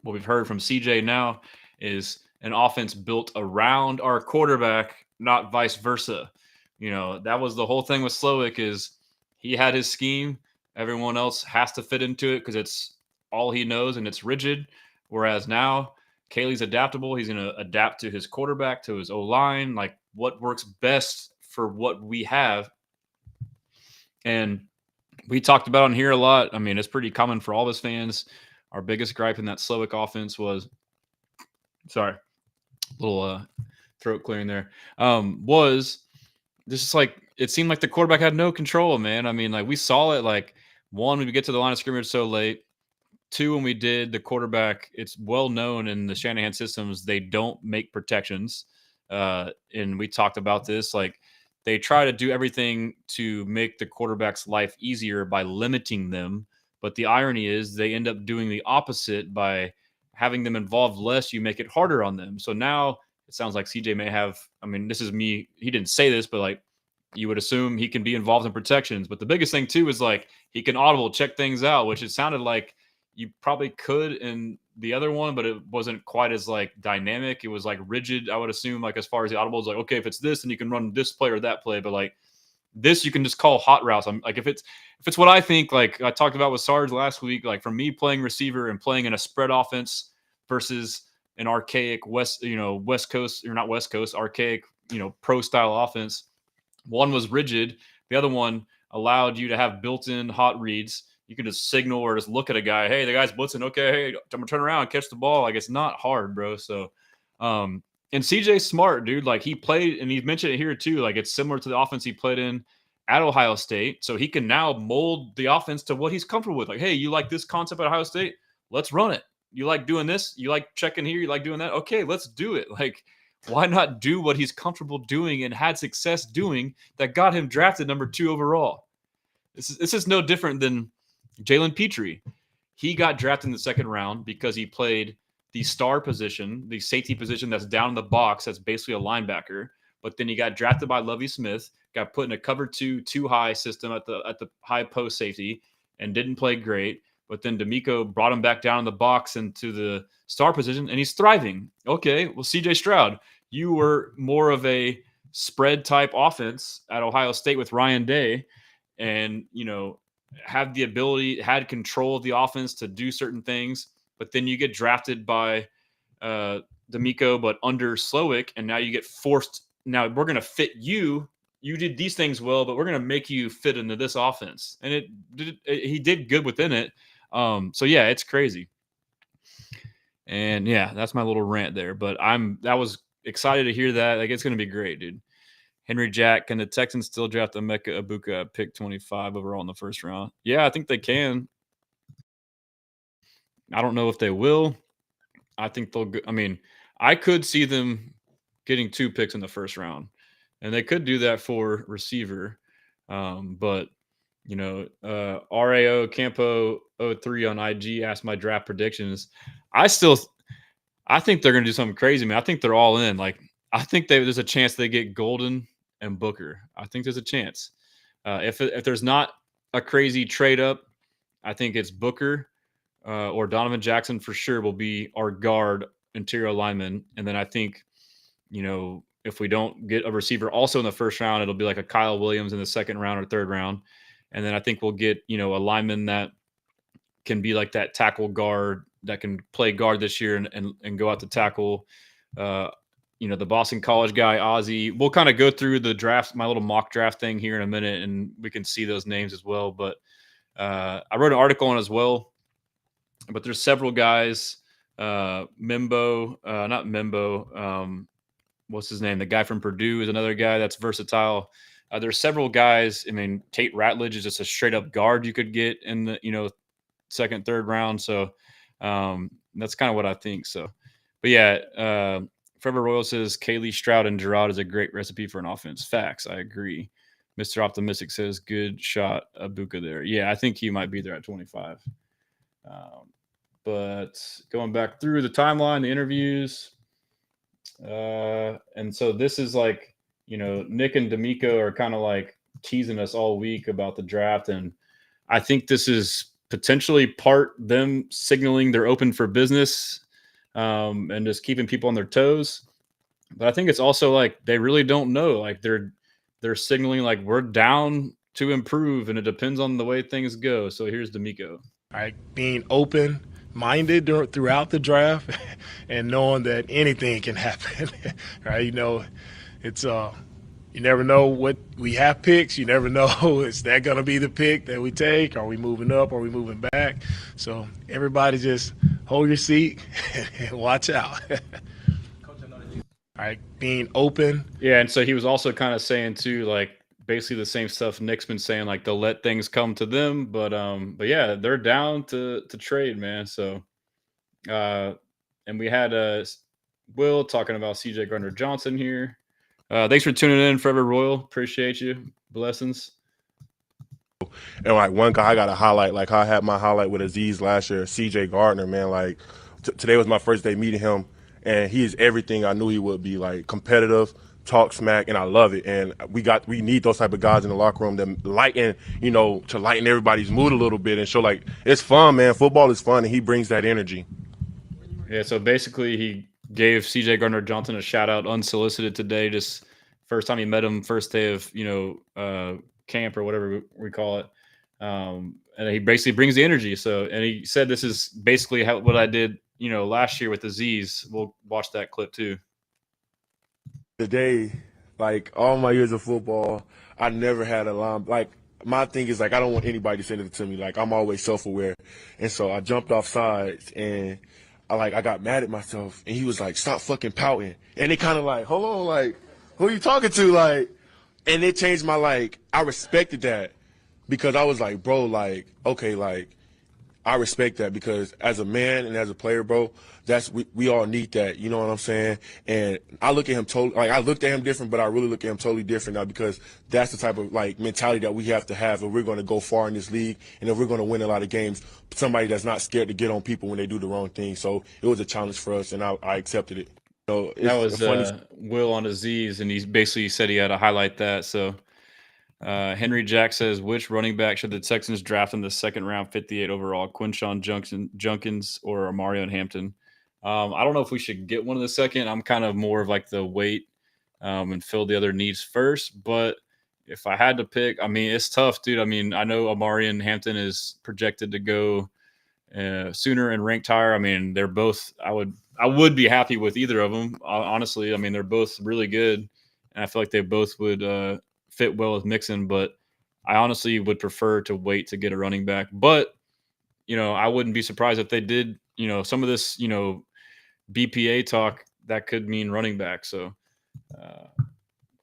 what we've heard from CJ now is an offense built around our quarterback, not vice versa. That was the whole thing with Slowick is he had his scheme. Everyone else has to fit into it because it's all he knows and it's rigid. Whereas now Kaylee's adaptable. He's going to adapt to his quarterback, to his O-line, like what works best for what we have. And we talked about on here a lot. I mean, it's pretty common for all of us fans. Our biggest gripe in that Slowick offense was, sorry, little throat clearing there, was just like it seemed like the quarterback had no control, man. I mean, like we saw it like 1, when we get to the line of scrimmage so late. 2, when we did the quarterback, it's well known in the Shanahan systems, they don't make protections. And we talked about this, like they try to do everything to make the quarterback's life easier by limiting them. But the irony is they end up doing the opposite by having them involved less. You make it harder on them. So now it sounds like CJ may have. I mean, this is me. He didn't say this, but like you would assume he can be involved in protections. But the biggest thing too is like he can audible check things out, which it sounded like you probably could in the other one, but it wasn't quite as like dynamic. It was like rigid, I would assume, like as far as the audible is like, okay, if it's this, then you can run this play or that play. But like this, you can just call hot routes. I'm like, if it's what I think, like I talked about with Sarge last week, like for me playing receiver and playing in a spread offense versus an archaic West Coast, or not West Coast, archaic, pro style offense. One was rigid. The other one allowed you to have built-in hot reads. You could just signal or just look at a guy. Hey, the guy's blitzing. Okay, hey, I'm gonna turn around, catch the ball. Like it's not hard, bro. So, and CJ's smart, dude. Like he played, and he mentioned it here too. Like it's similar to the offense he played in at Ohio State. So he can now mold the offense to what he's comfortable with. Like, hey, you like this concept at Ohio State? Let's run it. You like doing this? You like checking here? You like doing that? Okay, let's do it. Like, why not do what he's comfortable doing and had success doing that got him drafted number 2 overall? This is no different than Jalen Petrie. He got drafted in the second round because he played the star position, the safety position that's down in the box, that's basically a linebacker. But then he got drafted by Lovie Smith, got put in a cover 2 high system at the high post safety, and didn't play great. But then DeMeco brought him back down in the box into the star position, and he's thriving. Okay, well, CJ Stroud, you were more of a spread type offense at Ohio State with Ryan Day, and had the ability, had control of the offense to do certain things. But then you get drafted by DeMeco, but under Slowick, and now you get forced. Now we're going to fit you. You did these things well, but we're going to make you fit into this offense. And he did good within it. So yeah, it's crazy. And yeah, that's my little rant there. But that was excited to hear that. Like it's going to be great, dude. Henry Jack, can the Texans still draft Emeka Egbuka at pick 25 overall in the first round? Yeah, I think they can. I don't know if they will. I think they'll go. I mean, I could see them getting 2 picks in the first round, and they could do that for receiver. But RAO Campo 03 on IG asked my draft predictions. I think they're going to do something crazy, man. I think they're all in. Like, I think there's a chance they get Golden and Booker. I think there's a chance. If there's not a crazy trade up, I think it's Booker or Donovan Jackson for sure will be our guard interior lineman. And then I think, if we don't get a receiver also in the first round, it'll be like a Kyle Williams in the second round or third round. And then I think we'll get, a lineman that can be like that tackle guard that can play guard this year and go out to tackle. The Boston College guy, Ozzie. We'll kind of go through the draft, my little mock draft thing here in a minute, and we can see those names as well. But I wrote an article on it as well. But there's several guys. Not Membo. What's his name? The guy from Purdue is another guy that's versatile. There's several guys. I mean, Tate Ratledge is just a straight up guard you could get in the second, third round. So that's kind of what I think. So, but yeah, Forever Royal says Kaylee Stroud and Gerard is a great recipe for an offense. Facts, I agree. Mr. Optimistic says good shot, Egbuka there. Yeah, I think he might be there at 25. But going back through the timeline, the interviews, and so this is like, Nick and DeMeco are kind of like teasing us all week about the draft, and I think this is potentially part them signaling they're open for business, and just keeping people on their toes. But I think it's also like they really don't know. Like they're signaling like we're down to improve, and it depends on the way things go. So here's DeMeco. All right, being open-minded throughout the draft and knowing that anything can happen, right? It's you never know what we have picks. You never know, is that going to be the pick that we take? Are we moving up? Are we moving back? So everybody just hold your seat and watch out. All right, being open. Yeah, and so he was also kind of saying too, like basically the same stuff Nick's been saying, like they'll let things come to them, but yeah, they're down to trade, man. So, and we had Will talking about CJ Gardner-Johnson here. Thanks for tuning in, Forever Royal. Appreciate you. Blessings. And like one guy I got to highlight, like I had my highlight with Aziz last year, CJ Gardner, man. Like today was my first day meeting him and he is everything I knew he would be. Like competitive, talk smack, and I love it. And we need those type of guys in the locker room that lighten, to lighten everybody's mood a little bit and show like it's fun, man. Football is fun, and he brings that energy. Yeah, so basically he gave CJ Gardner-Johnson a shout out unsolicited today. Just first time he met him, first day of camp or whatever we call it. And he basically brings the energy. So, and he said this is basically what I did, last year with the Z's. We'll watch that clip too. Today, like all my years of football, I never had a line. Like my thing is like I don't want anybody to send it to me. Like I'm always self-aware, and so I jumped off sides and I got mad at myself, and he was like, "Stop fucking pouting," and it kind of like, "Hold on, like who are you talking to?" Like, and it changed my I respected that because I was like, bro, like okay, like I respect that because as a man and as a player, bro, we all need that. You know what I'm saying? And I look at him I looked at him different, but I really look at him totally different now because that's the type of mentality that we have to have if we're going to go far in this league and if we're going to win a lot of games. Somebody that's not scared to get on people when they do the wrong thing. So it was a challenge for us, and I accepted it. So that was Will on his Z's, and he basically said he had to highlight that. So. Henry Jack says, which running back should the Texans draft in the second round, 58 overall? Quinshon Junkins or Amarion Hampton? I don't know if we should get one in the second. I'm kind of more of like the wait and fill the other needs first. But if I had to pick, I mean, it's tough, dude. I mean, I know Amarion Hampton is projected to go sooner and ranked higher. I mean, they're both. I would be happy with either of them. Honestly, I mean, they're both really good, and I feel like they both would fit well with Mixon, but I honestly would prefer to wait to get a running back. But, I wouldn't be surprised if they did, some of this, BPA talk that could mean running back. So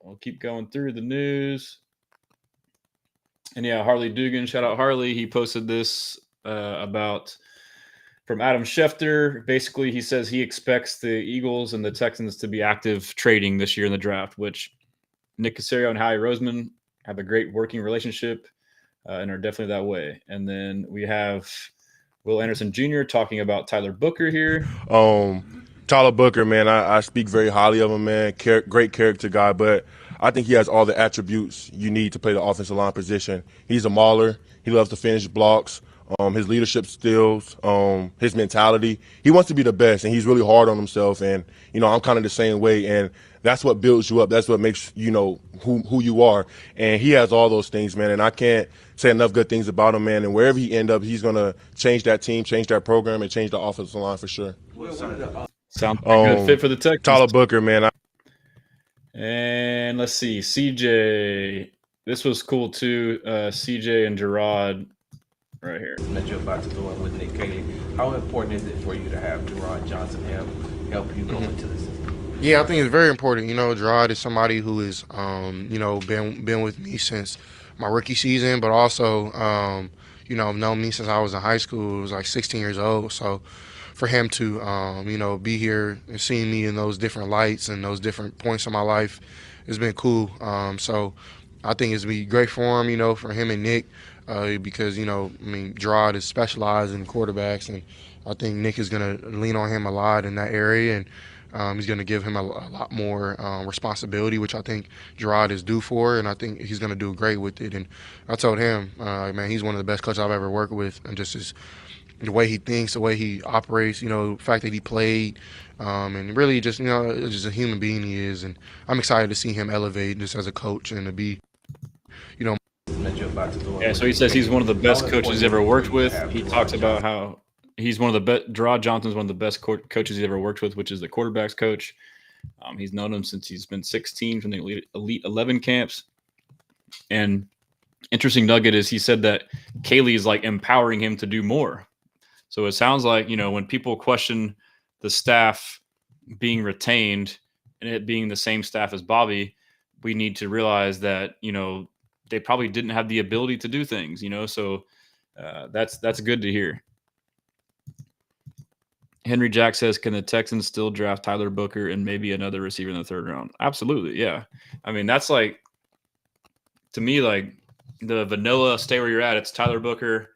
we'll keep going through the news. And yeah, Harley Dugan, shout out Harley. He posted this from Adam Schefter. Basically, he says he expects the Eagles and the Texans to be active trading this year in the draft, which Nick Caserio and Howie Roseman have a great working relationship and are definitely that way. And then we have Will Anderson Jr. talking about Tyler Booker here. Tyler Booker, man, I speak very highly of him, man. Great character guy, but I think he has all the attributes you need to play the offensive line position. He's a mauler. He loves to finish blocks. His leadership skills, his mentality. He wants to be the best, and he's really hard on himself. And, I'm kind of the same way. And that's what builds you up. That's what makes you know who you are. And he has all those things, man. And I can't say enough good things about him, man. And wherever he end up, he's going to change that team, change that program, and change the offensive line for sure. Sounds like a good fit for the Texans. Tyler Booker, man. And let's see, CJ. This was cool too. CJ and Gerard right here. That you're about to go in with Nick Caserio. How important is it for you to have Gerard Johnson help you go into this? Yeah, I think it's very important. Gerard is somebody who is, been with me since my rookie season, but also, known me since I was in high school. I was like 16 years old. So for him to, be here and seeing me in those different lights and those different points in my life has been cool. So I think it's be great for him, for him and Nick, because, Gerard is specialized in quarterbacks, and I think Nick is going to lean on him a lot in that area, and he's going to give him a lot more responsibility, which I think Gerard is due for, and I think he's going to do great with it. And I told him, man, he's one of the best coaches I've ever worked with, and just the way he thinks, the way he operates, the fact that he played, and really just, just a human being he is. And I'm excited to see him elevate just as a coach and to be, Yeah, so he says he's one of the best coaches he's ever worked with. He talks about how he's one of the best. Gerard Johnson's one of the best coaches he's ever worked with, which is the quarterbacks coach. He's known him since he's been 16 from the Elite 11 camps. And interesting nugget is he said that Kaylee is like empowering him to do more. So it sounds like, when people question the staff being retained and it being the same staff as Bobby, we need to realize that, they probably didn't have the ability to do things, so that's good to hear. Henry Jack says, can the Texans still draft Tyler Booker and maybe another receiver in the third round? Absolutely. Yeah. I mean, that's like, to me, like the vanilla stay where you're at. It's Tyler Booker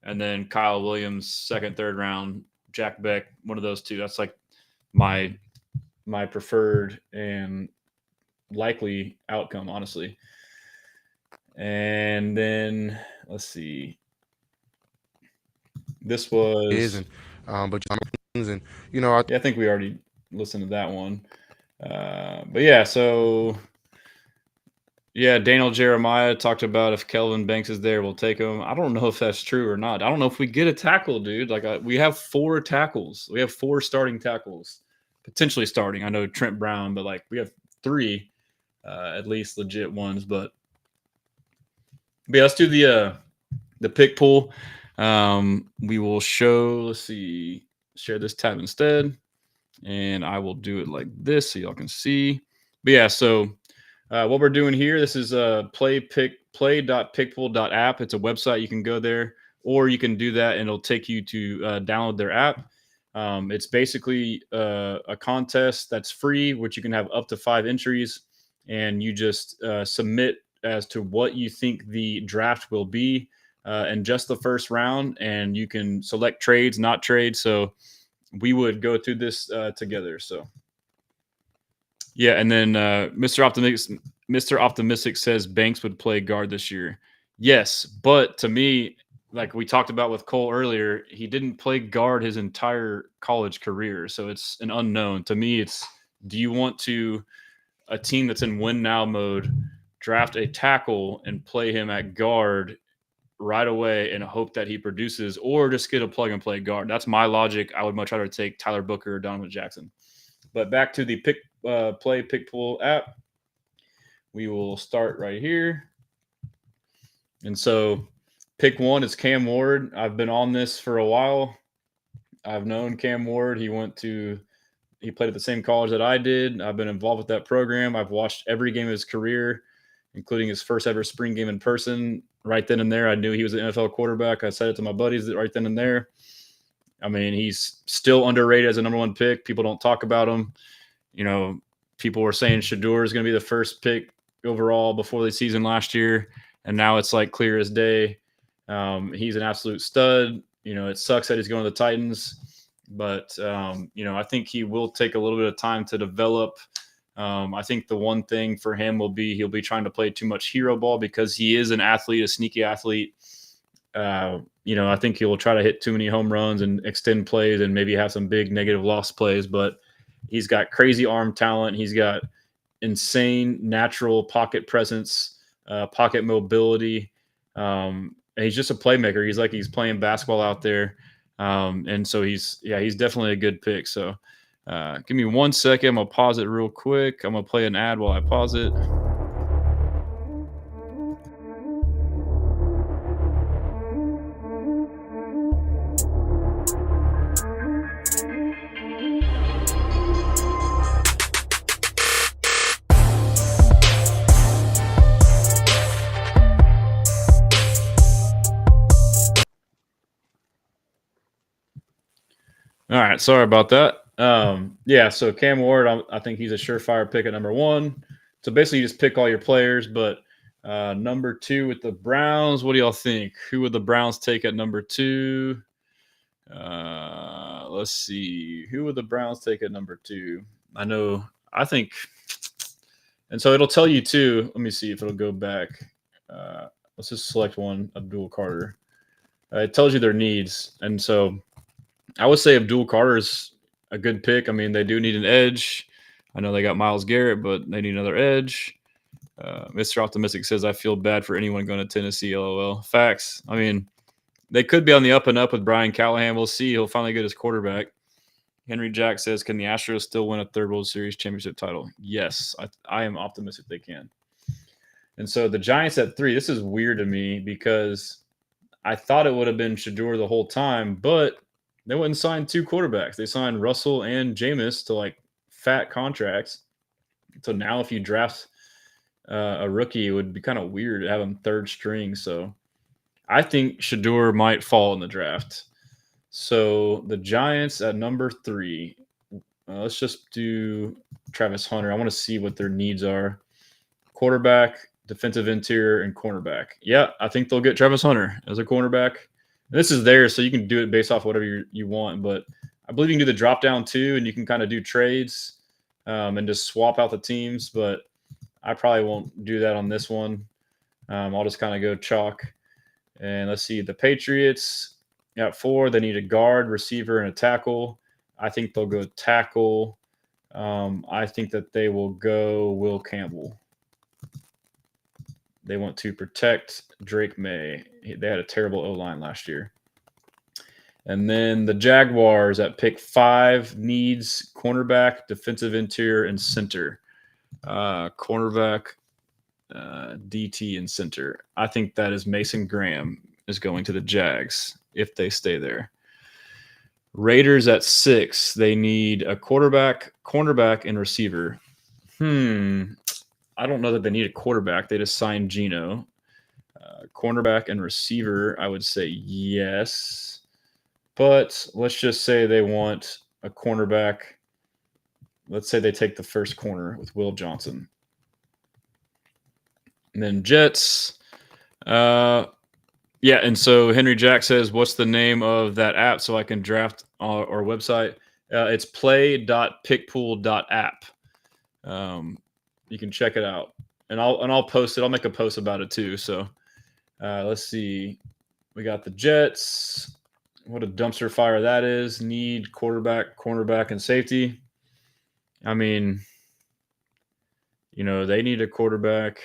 and then Kyle Williams, second, third round, Jack Beck, one of those two. That's like my my preferred and likely outcome, honestly. And then let's see. This Is was, but and you know, I yeah, I think we already listened to that one. But yeah, so yeah, Daniel Jeremiah talked about if Kelvin Banks is there, we'll take him. I don't know if that's true or not. I don't know if we get a tackle, dude. Like we have 4 tackles. We have 4 starting tackles, potentially starting. I know Trent Brown, but like we have 3 at least legit ones. But yeah, let's do the pick pool. We will show. Let's see, share this tab instead, and I will do it like this so y'all can see. But yeah, so. What we're doing here, this is play.pickpool.app. It's a website. You can go there, or you can do that, and it'll take you to download their app. It's basically a contest that's free, which you can have up to 5 entries, and you just submit as to what you think the draft will be in just the first round, and you can select trades, not trades. So we would go through this together. So. Yeah, and then Mr. Optimistic says Banks would play guard this year. Yes, but to me, like we talked about with Cole earlier, he didn't play guard his entire college career, so it's an unknown. To me, it's do you want to a team that's in win now mode draft a tackle and play him at guard right away and hope that he produces, or just get a plug and play guard? That's my logic. I would much rather take Tyler Booker or Donovan Jackson. But back to the pick pool app. We will start right here. And so pick 1 is Cam Ward. I've been on this for a while. I've known Cam Ward. He played at the same college that I did. I've been involved with that program. I've watched every game of his career, including his first ever spring game in person. Right then and there, I knew he was an NFL quarterback. I said it to my buddies right then and there. I mean, he's still underrated as a number 1 pick. People don't talk about him. You know, people were saying Shedeur is going to be the first pick overall before the season last year, and now it's like clear as day. He's an absolute stud. You know, it sucks that he's going to the Titans, but, you know, I think he will take a little bit of time to develop. I think the one thing for him will be he'll be trying to play too much hero ball because he is an athlete, a sneaky athlete. You know, I think he will try to hit too many home runs and extend plays and maybe have some big negative loss plays, but he's got crazy arm talent. He's got insane natural pocket presence, pocket mobility. And he's just a playmaker. He's playing basketball out there. And so he's definitely a good pick. So give me 1 second. I'm going to pause it real quick. I'm going to play an ad while I pause it. All right, sorry about that. Yeah, so Cam Ward, I think he's a surefire pick at number 1. So basically, you just pick all your players. But number 2 with the Browns, what do y'all think? Who would the Browns take at number 2? Let's see. Who would the Browns take at number 2? I think, and so it'll tell you too. Let me see if it'll go back. Let's just select one, Abdul Carter. It tells you their needs, and so I would say Abdul Carter is a good pick. I mean, they do need an edge. I know they got Myles Garrett, but they need another edge. Mr. Optimistic says, I feel bad for anyone going to Tennessee, LOL. Facts. I mean, they could be on the up and up with Brian Callahan. We'll see. He'll finally get his quarterback. Henry Jack says, can the Astros still win a 3rd World Series championship title? Yes, I am optimistic they can. And so the Giants at 3, this is weird to me because I thought it would have been Shedeur the whole time, but they wouldn't sign 2 quarterbacks. They signed Russell and Jameis to like fat contracts. So now if you draft a rookie, it would be kind of weird to have him 3rd string. So I think Shedeur might fall in the draft. So the Giants at number 3. Let's just do Travis Hunter. I want to see what their needs are. Quarterback, defensive interior, and cornerback. Yeah, I think they'll get Travis Hunter as a cornerback. And this is there, so you can do it based off whatever you want. But I believe you can do the drop down too, and you can kind of do trades. and just swap out the teams, but I probably won't do that on this one. I'll just kind of go chalk. And let's see, the Patriots at 4, they need a guard, receiver, and a tackle. I think they'll go tackle. I think that they will go Will Campbell. They want to protect Drake May. They had a terrible O-line last year. And then the Jaguars at pick 5 needs cornerback, defensive interior, and center. Cornerback, DT, and center. I think that is Mason Graham is going to the Jags if they stay there. Raiders at 6. They need a quarterback, cornerback, and receiver. I don't know that they need a quarterback. They just signed Geno. Cornerback and receiver, I would say yes. But let's just say they want a cornerback. Let's say they take the first corner with Will Johnson. And then Jets. Yeah, and so Henry Jack says, what's the name of that app so I can draft our website? It's play.pickpool.app. You can check it out. And I'll post it. I'll make a post about it too. So let's see. We got the Jets. What a dumpster fire that is. Need quarterback, cornerback, and safety. I mean, they need a quarterback.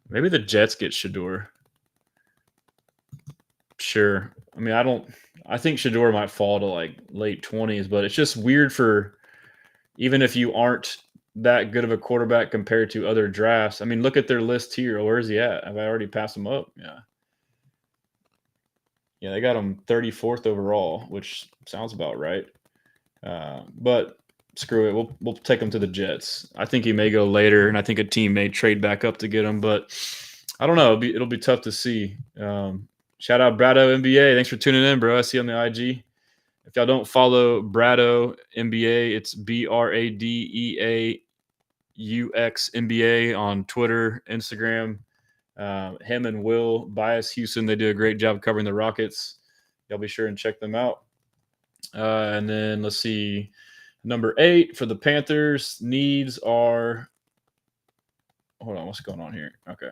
Maybe the Jets get Shador. Sure. I mean, I think Shador might fall to like late 20s, but it's just weird for even if you aren't that good of a quarterback compared to other drafts. I mean, look at their list here. Where is he at? Have I already passed him up? Yeah. Yeah, they got him 34th overall, which sounds about right. But screw it. We'll take him to the Jets. I think he may go later, and I think a team may trade back up to get him, but I don't know. It'll be tough to see. Shout out Brado NBA. Thanks for tuning in, bro. I see you on the IG. If y'all don't follow Brado NBA, it's BRADEAUX NBA on Twitter, Instagram. Him and Will Bias Houston, they do a great job covering the Rockets. Y'all be sure and check them out. And then let's see. Number 8 for the Panthers, needs are – hold on, what's going on here? Okay.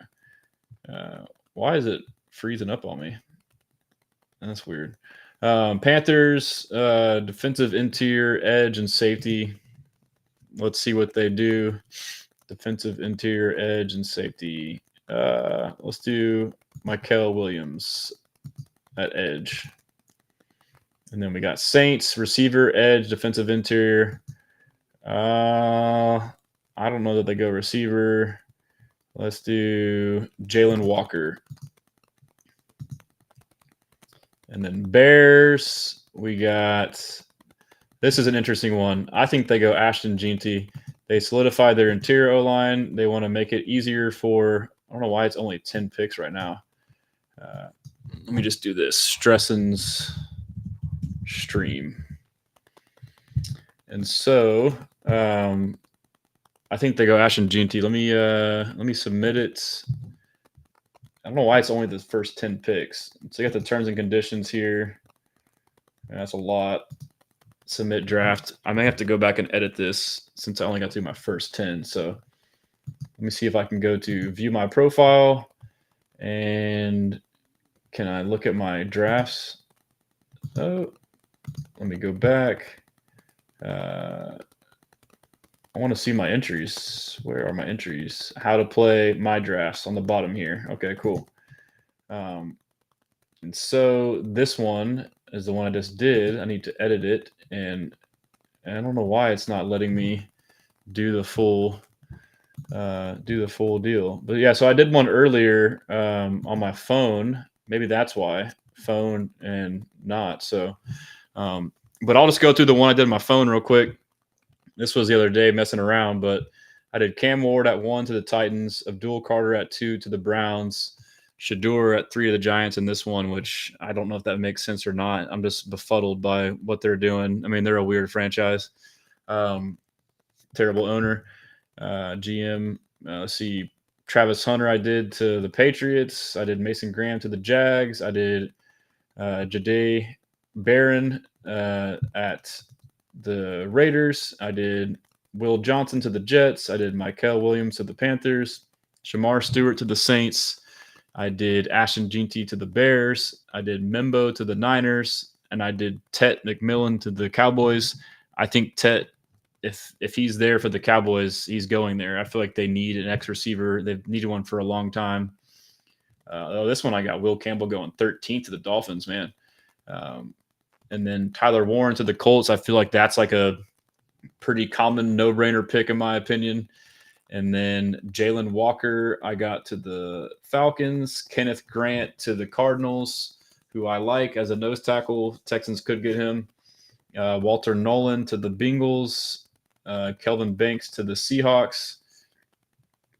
Why is it freezing up on me? That's weird. Panthers, defensive interior, edge, and safety. Let's see what they do. Defensive interior, edge, and safety. Let's do Mikael Williams at edge. And then we got Saints, receiver, edge, defensive interior. I don't know that they go receiver. Let's do Jalen Walker. And then Bears, we got – this is an interesting one. I think they go Ashton Jeanty. They solidify their interior O-line. They want to make it easier for – I don't know why it's only 10 picks right now. Let me just do this. Stresson's stream. And so I think they go Ashton Jeanty. Let me submit it. I don't know why it's only the first 10 picks. So you got the terms and conditions here. That's a lot. Submit draft. I may have to go back and edit this since I only got through my first 10. So let me see if I can go to view my profile. And can I look at my drafts? Oh, let me go back. I want to see my entries. Where are my entries? How to play my drafts on the bottom here. Okay, cool. And so this one is the one I just did. I need to edit it, and I don't know why it's not letting me do the full deal. But yeah, so I did one earlier on my phone. Maybe that's why phone and not. So, but I'll just go through the one I did on my phone real quick. This was the other day messing around, but I did Cam Ward at 1 to the Titans, Abdul Carter at 2 to the Browns, Shador at 3 to the Giants in this one, which I don't know if that makes sense or not. I'm just befuddled by what they're doing. I mean, they're a weird franchise. Terrible owner. GM. Let's see. Travis Hunter I did to the Patriots. I did Mason Graham to the Jags. I did Jahdae Barron at the Raiders. I did Will Johnson to the Jets. I did Michael Williams to the Panthers. Shamar Stewart to the Saints. I did Ashton Jeanty to the Bears. I did Membo to the Niners. And I did Tet McMillan to the Cowboys. I think Tet, if he's there for the Cowboys, he's going there. I feel like they need an X receiver. They've needed one for a long time. This one I got Will Campbell going 13th to the Dolphins, man. And then Tyler Warren to the Colts. I feel like that's like a pretty common no-brainer pick in my opinion. And then Jalen Walker I got to the Falcons. Kenneth Grant to the Cardinals, who I like as a nose tackle. Texans could get him. Walter Nolan to the Bengals. Kelvin Banks to the Seahawks.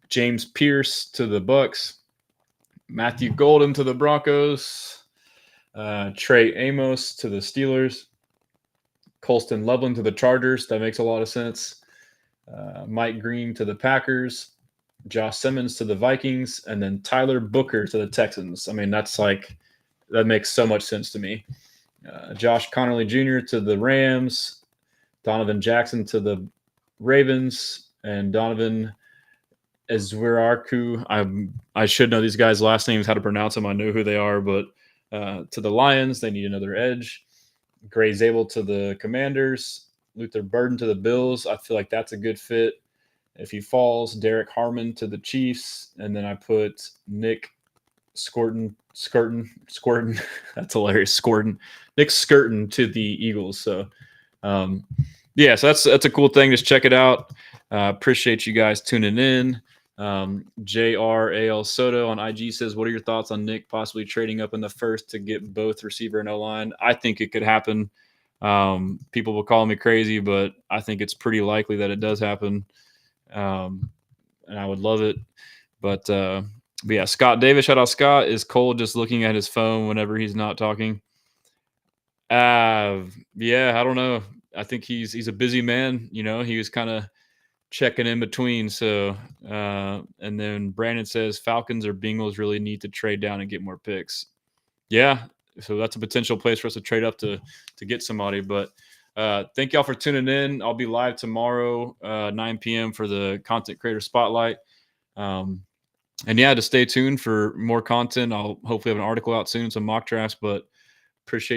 James Pierce to the Bucks. Matthew Golden to the Broncos. Trey Amos to the Steelers. Colston Loveland to the Chargers. That makes a lot of sense. Mike Green to the Packers. Josh Simmons to the Vikings. And then Tyler Booker to the Texans. I mean, that makes so much sense to me. Josh Connerly Jr. to the Rams. Donovan Jackson to the Ravens. And Donovan Ezwiraku. I should know these guys' last names, how to pronounce them. I know who they are, but to the Lions, they need another edge. Gray Zabel to the Commanders. Luther Burden to the Bills. I feel like that's a good fit. If he falls, Derek Harmon to the Chiefs. And then I put Nick Skirton. That's hilarious. Nick Skirton to the Eagles. So, so that's a cool thing. Just check it out. Appreciate you guys tuning in. JRAL Soto on IG says, what are your thoughts on Nick possibly trading up in the first to get both receiver and O-line? I think it could happen. People will call me crazy, but I think it's pretty likely that it does happen. And I would love it. But yeah, Scott Davis, shout out Scott. Is Cole just looking at his phone whenever he's not talking? Yeah, I don't know. I think he's a busy man. You know, he was kind of checking in between. So, and then Brandon says Falcons or Bengals really need to trade down and get more picks. Yeah. So that's a potential place for us to trade up to get somebody. But thank y'all for tuning in. I'll be live tomorrow, 9 p.m. for the Content Creator Spotlight. And yeah, to stay tuned for more content. I'll hopefully have an article out soon, some mock drafts, but appreciate